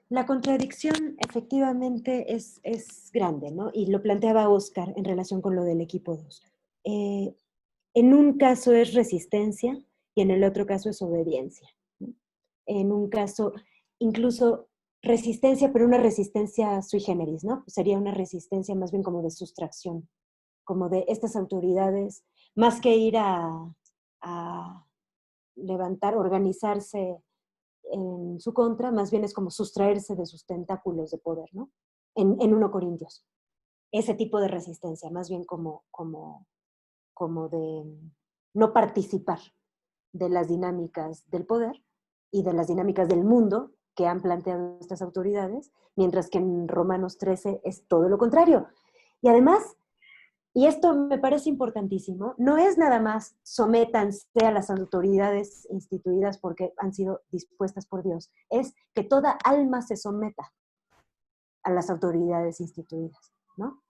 La contradicción efectivamente es grande, ¿no? Y lo planteaba Oscar en relación con lo del equipo 2. En un caso es resistencia y en el otro caso es obediencia, ¿no? En un caso, incluso resistencia, pero una resistencia sui generis, ¿no? Sería una resistencia más bien como de sustracción, como de estas autoridades, más que ir a levantar, organizarse en su contra, más bien es como sustraerse de sus tentáculos de poder, ¿no? En 1 Corintios. Ese tipo de resistencia, más bien como de no participar de las dinámicas del poder y de las dinámicas del mundo que han planteado estas autoridades, mientras que en Romanos 13 es todo lo contrario. Y además, y esto me parece importantísimo, no es nada más sométanse a las autoridades instituidas porque han sido dispuestas por Dios, es que toda alma se someta a las autoridades instituidas, ¿no?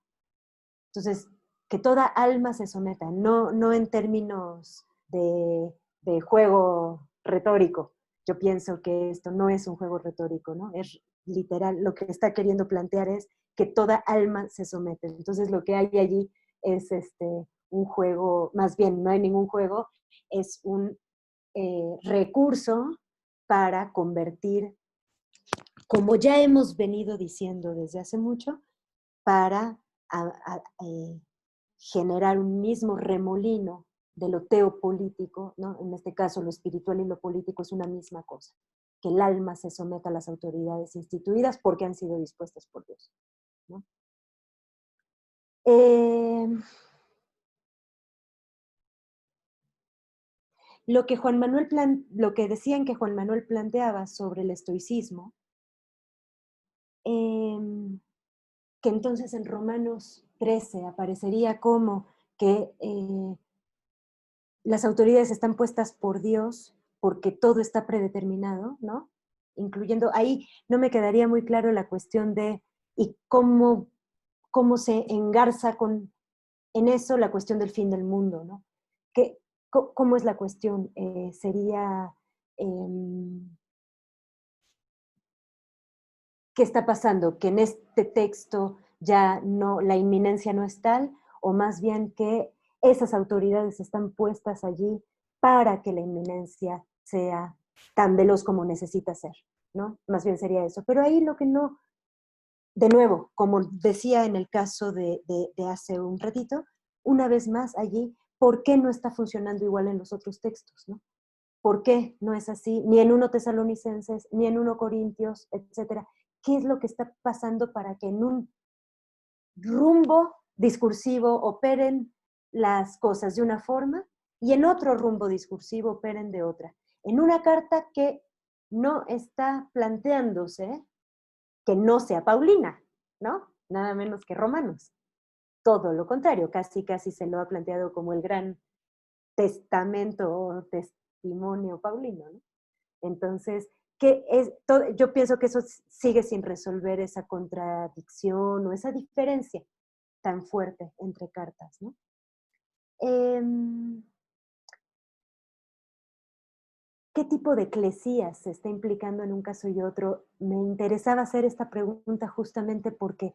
Entonces, que toda alma se someta, no en términos de juego retórico. Yo pienso que esto no es un juego retórico, ¿no? Es literal, lo que está queriendo plantear es que toda alma se somete. Entonces, lo que hay allí es un juego, más bien no hay ningún juego, es un recurso para convertir, como ya hemos venido diciendo desde hace mucho, para generar un mismo remolino de lo teopolítico, ¿no? En este caso lo espiritual y lo político es una misma cosa, que el alma se someta a las autoridades instituidas porque han sido dispuestas por Dios, ¿no? Lo que decían que Juan Manuel planteaba sobre el estoicismo, que entonces en Romanos 13 aparecería como que las autoridades están puestas por Dios porque todo está predeterminado, ¿no? Incluyendo, ahí no me quedaría muy claro la cuestión de, y cómo se engarza en eso la cuestión del fin del mundo, ¿no? ¿Cómo es la cuestión? Sería, ¿qué está pasando? Que en este texto ya no, la inminencia no es tal, o más bien que esas autoridades están puestas allí para que la inminencia sea tan veloz como necesita ser, ¿no? Más bien sería eso. Pero ahí lo que no, de nuevo, como decía en el caso de hace un ratito, una vez más allí, ¿por qué no está funcionando igual en los otros textos, ¿no? ¿Por qué no es así? Ni en 1 Tesalonicenses, ni en 1 Corintios, etcétera. ¿Qué es lo que está pasando para que en un rumbo discursivo operen las cosas de una forma y en otro rumbo discursivo operen de otra? En una carta que no está planteándose que no sea Paulina, ¿no? Nada menos que Romanos. Todo lo contrario, casi se lo ha planteado como el gran testamento o testimonio paulino, ¿no? Entonces, yo pienso que eso sigue sin resolver esa contradicción o esa diferencia tan fuerte entre cartas, ¿no? ¿Qué tipo de eclesías se está implicando en un caso y otro? Me interesaba hacer esta pregunta justamente porque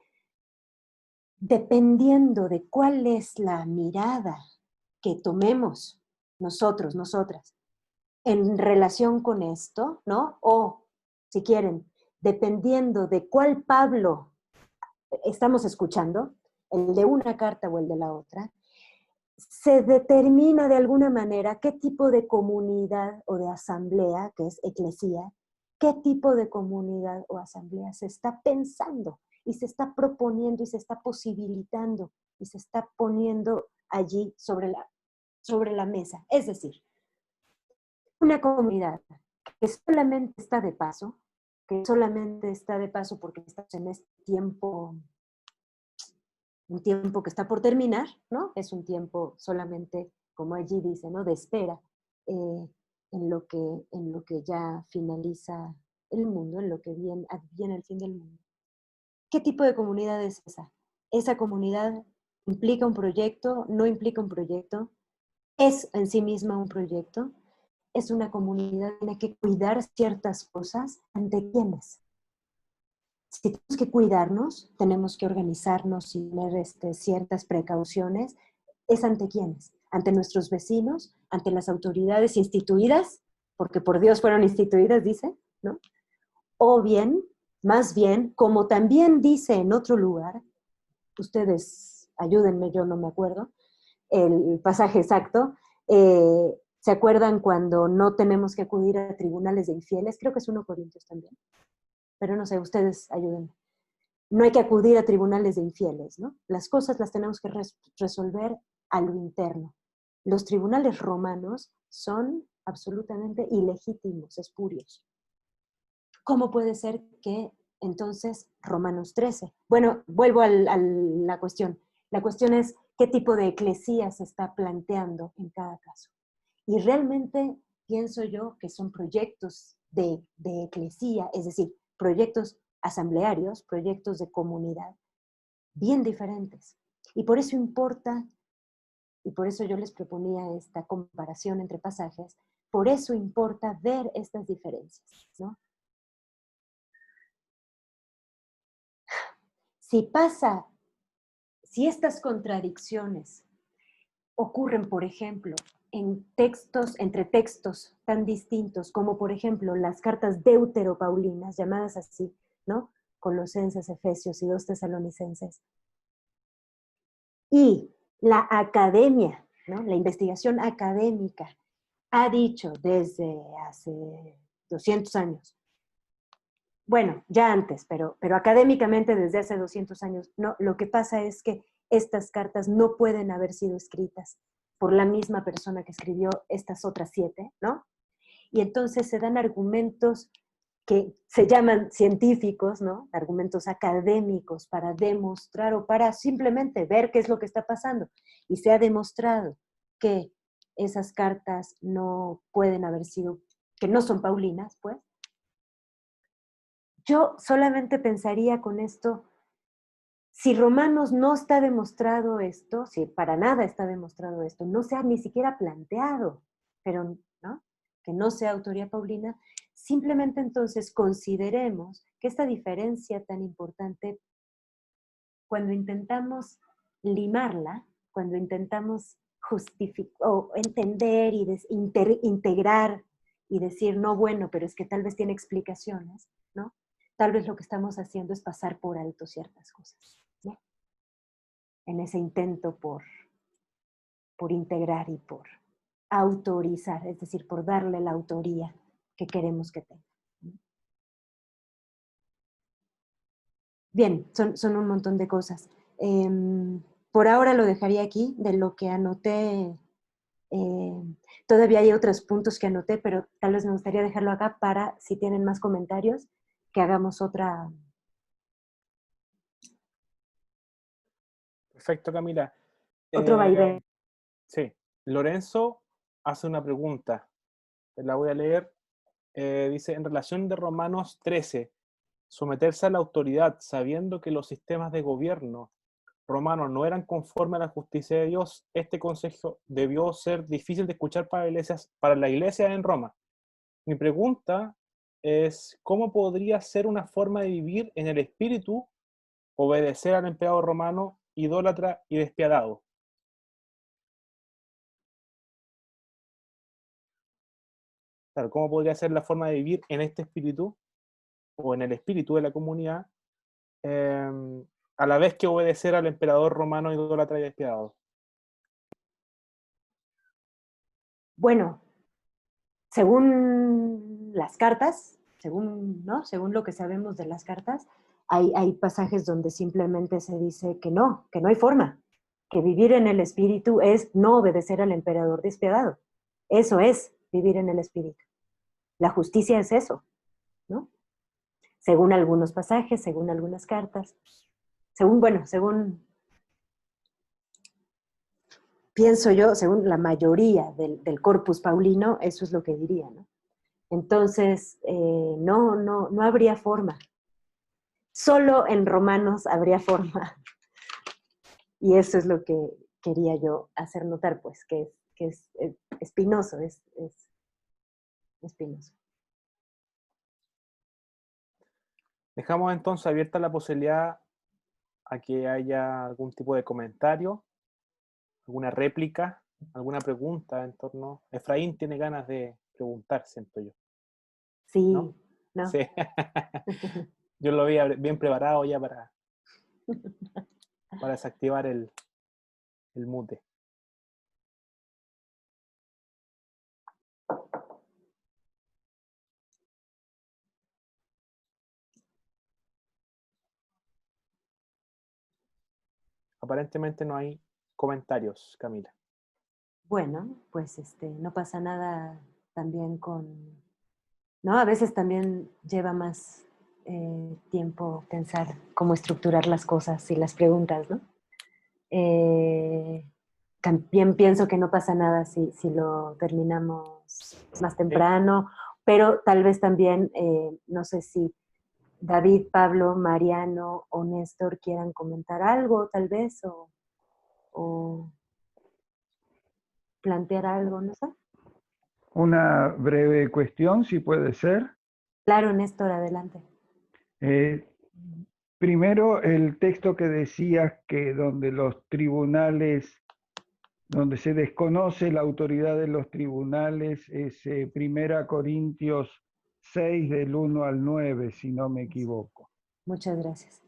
dependiendo de cuál es la mirada que tomemos nosotros, nosotras, en relación con esto, ¿no? O, si quieren, dependiendo de cuál Pablo estamos escuchando, el de una carta o el de la otra, se determina de alguna manera qué tipo de comunidad o de asamblea, que es eclesía, qué tipo de comunidad o asamblea se está pensando y se está proponiendo y se está posibilitando y se está poniendo allí sobre la mesa. Es decir, una comunidad que solamente está de paso, porque estamos en este tiempo, un tiempo que está por terminar, ¿no? Es un tiempo solamente, como allí dice, ¿no? De espera, en lo que ya finaliza el mundo, en lo que viene el fin del mundo. ¿Qué tipo de comunidad es esa? ¿Esa comunidad implica un proyecto? ¿No implica un proyecto? ¿Es en sí misma un proyecto? ¿Es una comunidad que tiene que cuidar ciertas cosas? ¿Ante quiénes? Si tenemos que cuidarnos, tenemos que organizarnos y tener ciertas precauciones. ¿Es ante quiénes? ¿Ante nuestros vecinos? ¿Ante las autoridades instituidas? Porque por Dios fueron instituidas, dice, ¿no? O bien, más bien, como también dice en otro lugar, ustedes ayúdenme, yo no me acuerdo, el pasaje exacto, ¿se acuerdan cuando no tenemos que acudir a tribunales de infieles? Creo que es 1 Corintios también, pero no sé, ustedes ayúdenme. No hay que acudir a tribunales de infieles, ¿no? Las cosas las tenemos que resolver a lo interno. Los tribunales romanos son absolutamente ilegítimos, espurios. ¿Cómo puede ser que entonces Romanos 13? Bueno, vuelvo a la cuestión. La cuestión es qué tipo de eclesía se está planteando en cada caso. Y realmente pienso yo que son proyectos de eclesía, es decir, proyectos asamblearios, proyectos de comunidad, bien diferentes. Y por eso importa, y por eso yo les proponía esta comparación entre pasajes, por eso importa ver estas diferencias, ¿no? Si estas contradicciones ocurren, por ejemplo, entre textos tan distintos como, por ejemplo, las cartas deuteropaulinas, llamadas así, ¿no? Colosenses, Efesios y 2 Tesalonicenses. Y la academia, ¿no? La investigación académica ha dicho desde hace 200 años, bueno, ya antes, pero académicamente desde hace 200 años, no, lo que pasa es que estas cartas no pueden haber sido escritas por la misma persona que escribió estas otras 7, ¿no? Y entonces se dan argumentos que se llaman científicos, ¿no? Argumentos académicos para demostrar o para simplemente ver qué es lo que está pasando. Y se ha demostrado que esas cartas no pueden haber sido, que no son paulinas, pues. Yo solamente pensaría con esto, si Romanos no está demostrado esto, si para nada está demostrado esto, no se ha ni siquiera planteado, pero ¿no? Que no sea autoría paulina, simplemente entonces consideremos que esta diferencia tan importante, cuando intentamos limarla, cuando intentamos justificar o entender y integrar y decir, no, bueno, pero es que tal vez tiene explicaciones, ¿no? Tal vez lo que estamos haciendo es pasar por alto ciertas cosas, ¿no? En ese intento por integrar y por autorizar, es decir, por darle la autoría que queremos que tenga. Bien, son un montón de cosas. Por ahora lo dejaría aquí, de lo que anoté. Todavía hay otros puntos que anoté, pero tal vez me gustaría dejarlo acá para, si tienen más comentarios, que hagamos otra. Perfecto, Camila. Otro vaivén. Sí, Lorenzo hace una pregunta, te la voy a leer. Dice, en relación de Romanos 13, someterse a la autoridad sabiendo que los sistemas de gobierno romanos no eran conformes a la justicia de Dios, este consejo debió ser difícil de escuchar para la iglesia en Roma. Mi pregunta es, ¿cómo podría ser una forma de vivir en el espíritu, obedecer al emperador romano, idólatra y despiadado? Claro, ¿cómo podría ser la forma de vivir en este espíritu o en el espíritu de la comunidad a la vez que obedecer al emperador romano idólatra y despiadado? Bueno, según las cartas, ¿no? Según lo que sabemos de las cartas, hay pasajes donde simplemente se dice que no hay forma, que vivir en el espíritu es no obedecer al emperador despiadado. Eso es vivir en el espíritu. La justicia es eso, ¿no? Según algunos pasajes, según algunas cartas, según pienso yo, según la mayoría del corpus paulino, eso es lo que diría, ¿no? Entonces, no habría forma. Solo en Romanos habría forma. Y eso es lo que quería yo hacer notar, pues, que es espinoso, es espinoso. Dejamos entonces abierta la posibilidad a que haya algún tipo de comentario, alguna réplica, alguna pregunta en torno. Efraín tiene ganas de preguntar, siento yo. Sí, ¿no? ¿no? Sí. Yo lo vi bien preparado ya para desactivar el mute. Aparentemente no hay comentarios, Camila. Bueno, pues no pasa nada también ¿no? A veces también lleva más tiempo pensar cómo estructurar las cosas y las preguntas, ¿no? También pienso que no pasa nada si lo terminamos más temprano, pero tal vez también, no sé si David, Pablo, Mariano o Néstor quieran comentar algo, tal vez, o plantear algo, no sé. Una breve cuestión, si puede ser. Claro, Néstor, adelante. Primero, el texto que decías que donde se desconoce la autoridad de los tribunales, es 1 Corintios 6, del 1 al 9, si no me equivoco. Muchas gracias.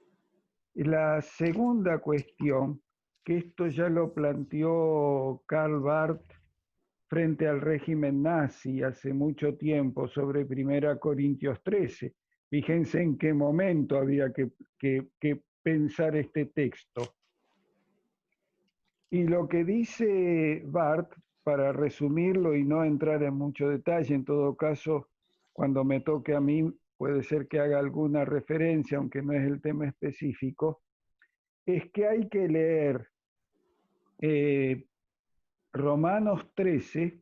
La segunda cuestión, que esto ya lo planteó Karl Barth frente al régimen nazi hace mucho tiempo sobre 1 Corintios 13. Fíjense en qué momento había que pensar este texto. Y lo que dice Barth, para resumirlo y no entrar en mucho detalle, en todo caso, cuando me toque a mí, puede ser que haga alguna referencia, aunque no es el tema específico, es que hay que leer Romanos 13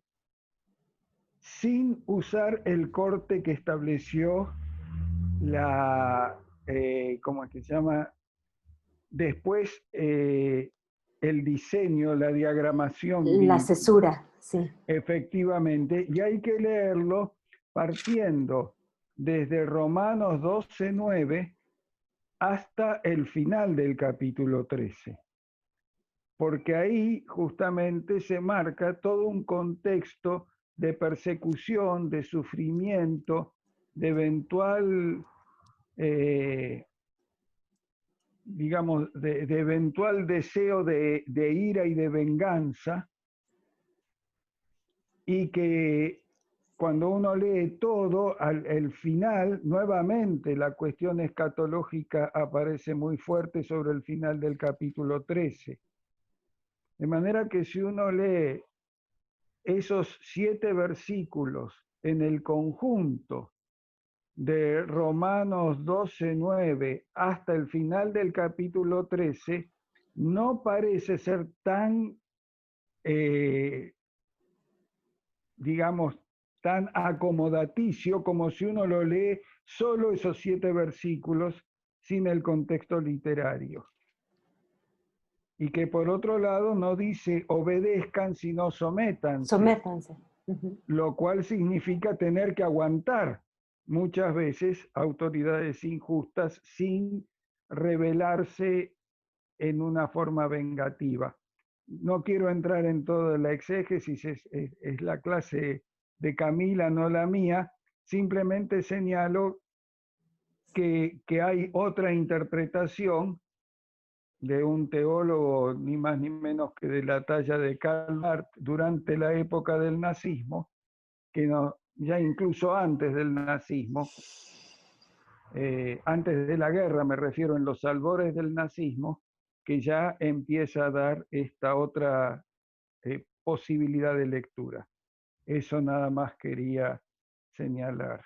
sin usar el corte que estableció ¿cómo es que se llama? Después el diseño, la diagramación. La cesura, sí. Efectivamente, y hay que leerlo partiendo desde Romanos 12:9 hasta el final del capítulo 13. Porque ahí justamente se marca todo un contexto de persecución, de sufrimiento, de eventual, digamos, de eventual deseo de ira y de venganza, y que cuando uno lee todo, al final, nuevamente la cuestión escatológica aparece muy fuerte sobre el final del capítulo 13. De manera que si uno lee esos 7 versículos en el conjunto de Romanos 12:9 hasta el final del capítulo 13, no parece ser tan, digamos, tan acomodaticio como si uno lo lee solo esos 7 versículos sin el contexto literario. Y que por otro lado no dice obedezcan, sino sométanse. Sométanse. Ujú. Lo cual significa tener que aguantar muchas veces autoridades injustas sin rebelarse en una forma vengativa. No quiero entrar en toda la exégesis, es la clase de Camila, no la mía. Simplemente señalo que hay otra interpretación de un teólogo ni más ni menos que de la talla de Karl Barth durante la época del nazismo, que no, ya incluso antes del nazismo, antes de la guerra, me refiero, en los albores del nazismo, que ya empieza a dar esta otra posibilidad de lectura. Eso nada más quería señalar.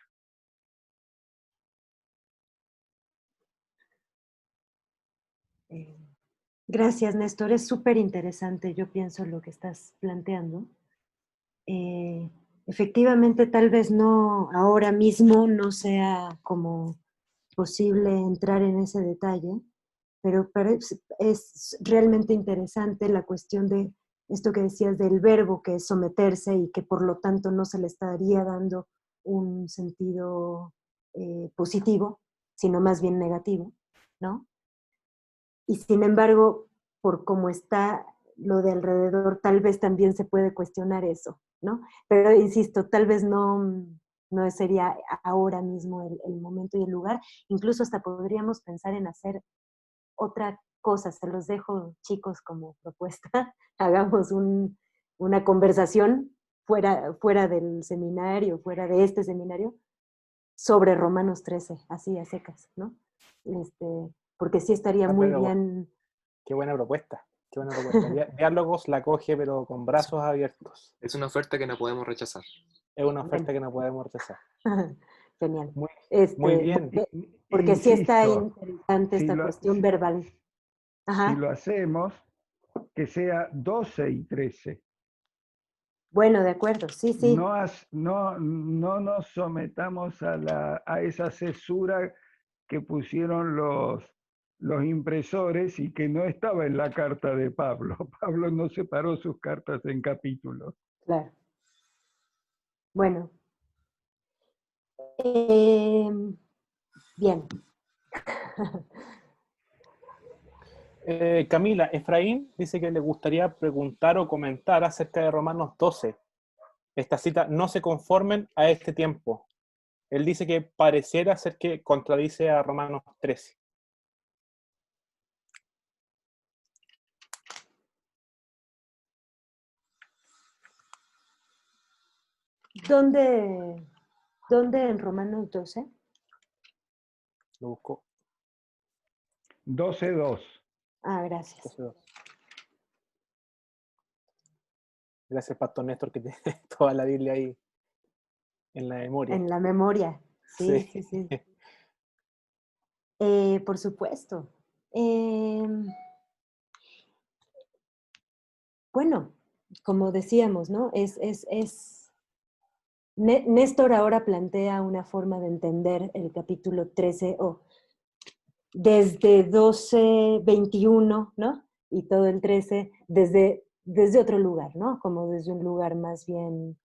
Gracias, Néstor. Es súper interesante, yo pienso, lo que estás planteando. Efectivamente, tal vez no ahora mismo no sea como posible entrar en ese detalle, pero es realmente interesante la cuestión de esto que decías del verbo, que es someterse y que por lo tanto no se le estaría dando un sentido positivo, sino más bien negativo, ¿no? Y sin embargo, por cómo está lo de alrededor, tal vez también se puede cuestionar eso, ¿no? Pero insisto, tal vez no sería ahora mismo el momento y el lugar. Incluso hasta podríamos pensar en hacer otra cosa. Se los dejo, chicos, como propuesta. Hagamos una conversación fuera del seminario, fuera de este seminario, sobre Romanos 13, así a secas, ¿no? Porque sí estaría Ah, muy pero bien. qué buena propuesta. Qué buena propuesta. Diálogos la coge, pero con brazos abiertos. Es una oferta que no podemos rechazar. Es una oferta Bueno. que no podemos rechazar. Genial. Muy bien. Porque sí está Insisto, interesante si esta lo, cuestión verbal. si Ajá. lo hacemos, que sea 12 y 13. Bueno, de acuerdo, sí, sí. No nos sometamos a esa cesura que pusieron los impresores y que no estaba en la carta de Pablo. Pablo no separó sus cartas en capítulos. Claro. Bueno. Bien. Camila, Efraín dice que le gustaría preguntar o comentar acerca de Romanos 12. Esta cita, no se conformen a este tiempo. Él dice que pareciera ser que contradice a Romanos 13. ¿Dónde en Romanos 12? Lo busco. 12:2. Ah, gracias. 12:2. Gracias, Pastor Néstor, que tiene toda la Biblia ahí en la memoria. En la memoria. Sí, Sí. sí, sí. Por supuesto. Bueno, como decíamos, ¿no? Néstor ahora plantea una forma de entender el capítulo 13, desde 12:21, ¿no? Y todo el 13 desde otro lugar, ¿no? Como desde un lugar más bien,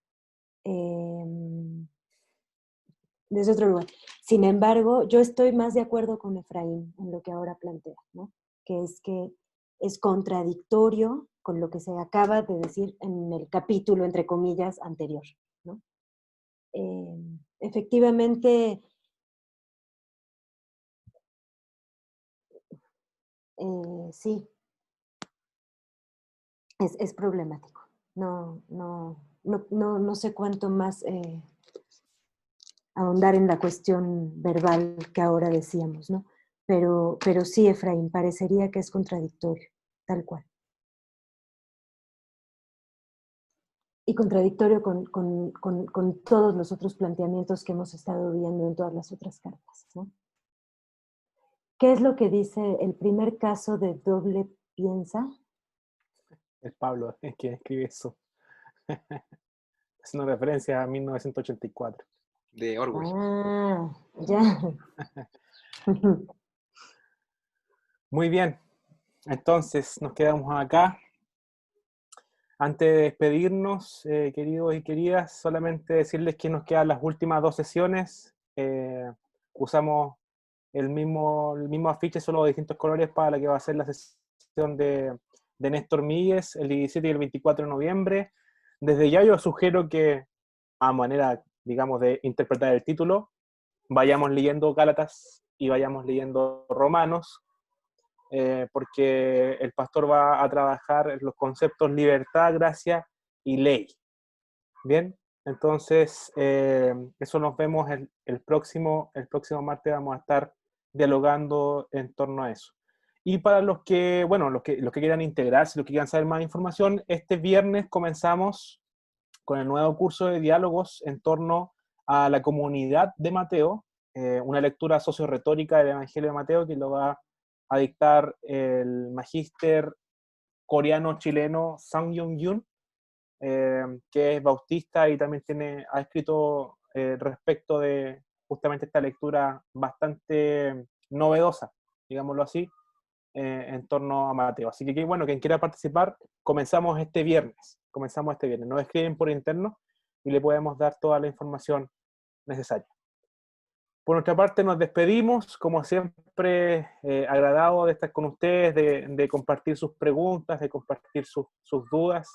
desde otro lugar. Sin embargo, yo estoy más de acuerdo con Efraín en lo que ahora plantea, ¿no? Que es que es contradictorio con lo que se acaba de decir en el capítulo, entre comillas, anterior, ¿no? Efectivamente, sí, es problemático. No sé cuánto más ahondar en la cuestión verbal que ahora decíamos, ¿no? Pero sí, Efraín, parecería que es contradictorio, tal cual. Y contradictorio con todos los otros planteamientos que hemos estado viendo en todas las otras cartas, ¿no? ¿Qué es lo que dice el primer caso de doble piensa? Es Pablo quien escribe eso. Es una referencia a 1984. De Orwell. Ah, ya. Muy bien. Entonces, nos quedamos acá. Antes de despedirnos, queridos y queridas, solamente decirles que nos quedan las últimas 2 sesiones. Usamos el mismo afiche, solo de distintos colores, para la que va a ser la sesión de Néstor Míguez, el 17 y el 24 de noviembre. Desde ya yo sugiero que, a manera, digamos, de interpretar el título, vayamos leyendo Gálatas y vayamos leyendo Romanos, porque el pastor va a trabajar los conceptos libertad, gracia y ley. Bien, entonces eso nos vemos el próximo martes. Vamos a estar dialogando en torno a eso. Y para los que quieran integrarse, los que quieran saber más información, este viernes comenzamos con el nuevo curso de diálogos en torno a la comunidad de Mateo, una lectura socio-retórica del Evangelio de Mateo, que lo va a dictar el magíster coreano-chileno Sang Yong-yun, que es bautista y también ha escrito respecto de justamente esta lectura bastante novedosa, digámoslo así, en torno a Mateo. Así que bueno, quien quiera participar, comenzamos este viernes. Nos escriben por interno y le podemos dar toda la información necesaria. Por nuestra parte nos despedimos, como siempre, agradado de estar con ustedes, de compartir sus preguntas, de compartir sus dudas.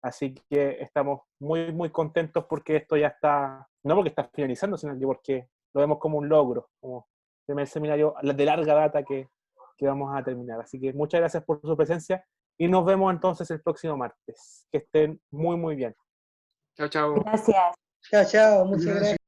Así que estamos muy, muy contentos porque esto ya está, no porque está finalizando, sino que porque lo vemos como un logro, como el primer seminario de larga data que vamos a terminar. Así que muchas gracias por su presencia y nos vemos entonces el próximo martes. Que estén muy, muy bien. Chao, chao. Gracias. Chao, chao, muchas Gracias. gracias.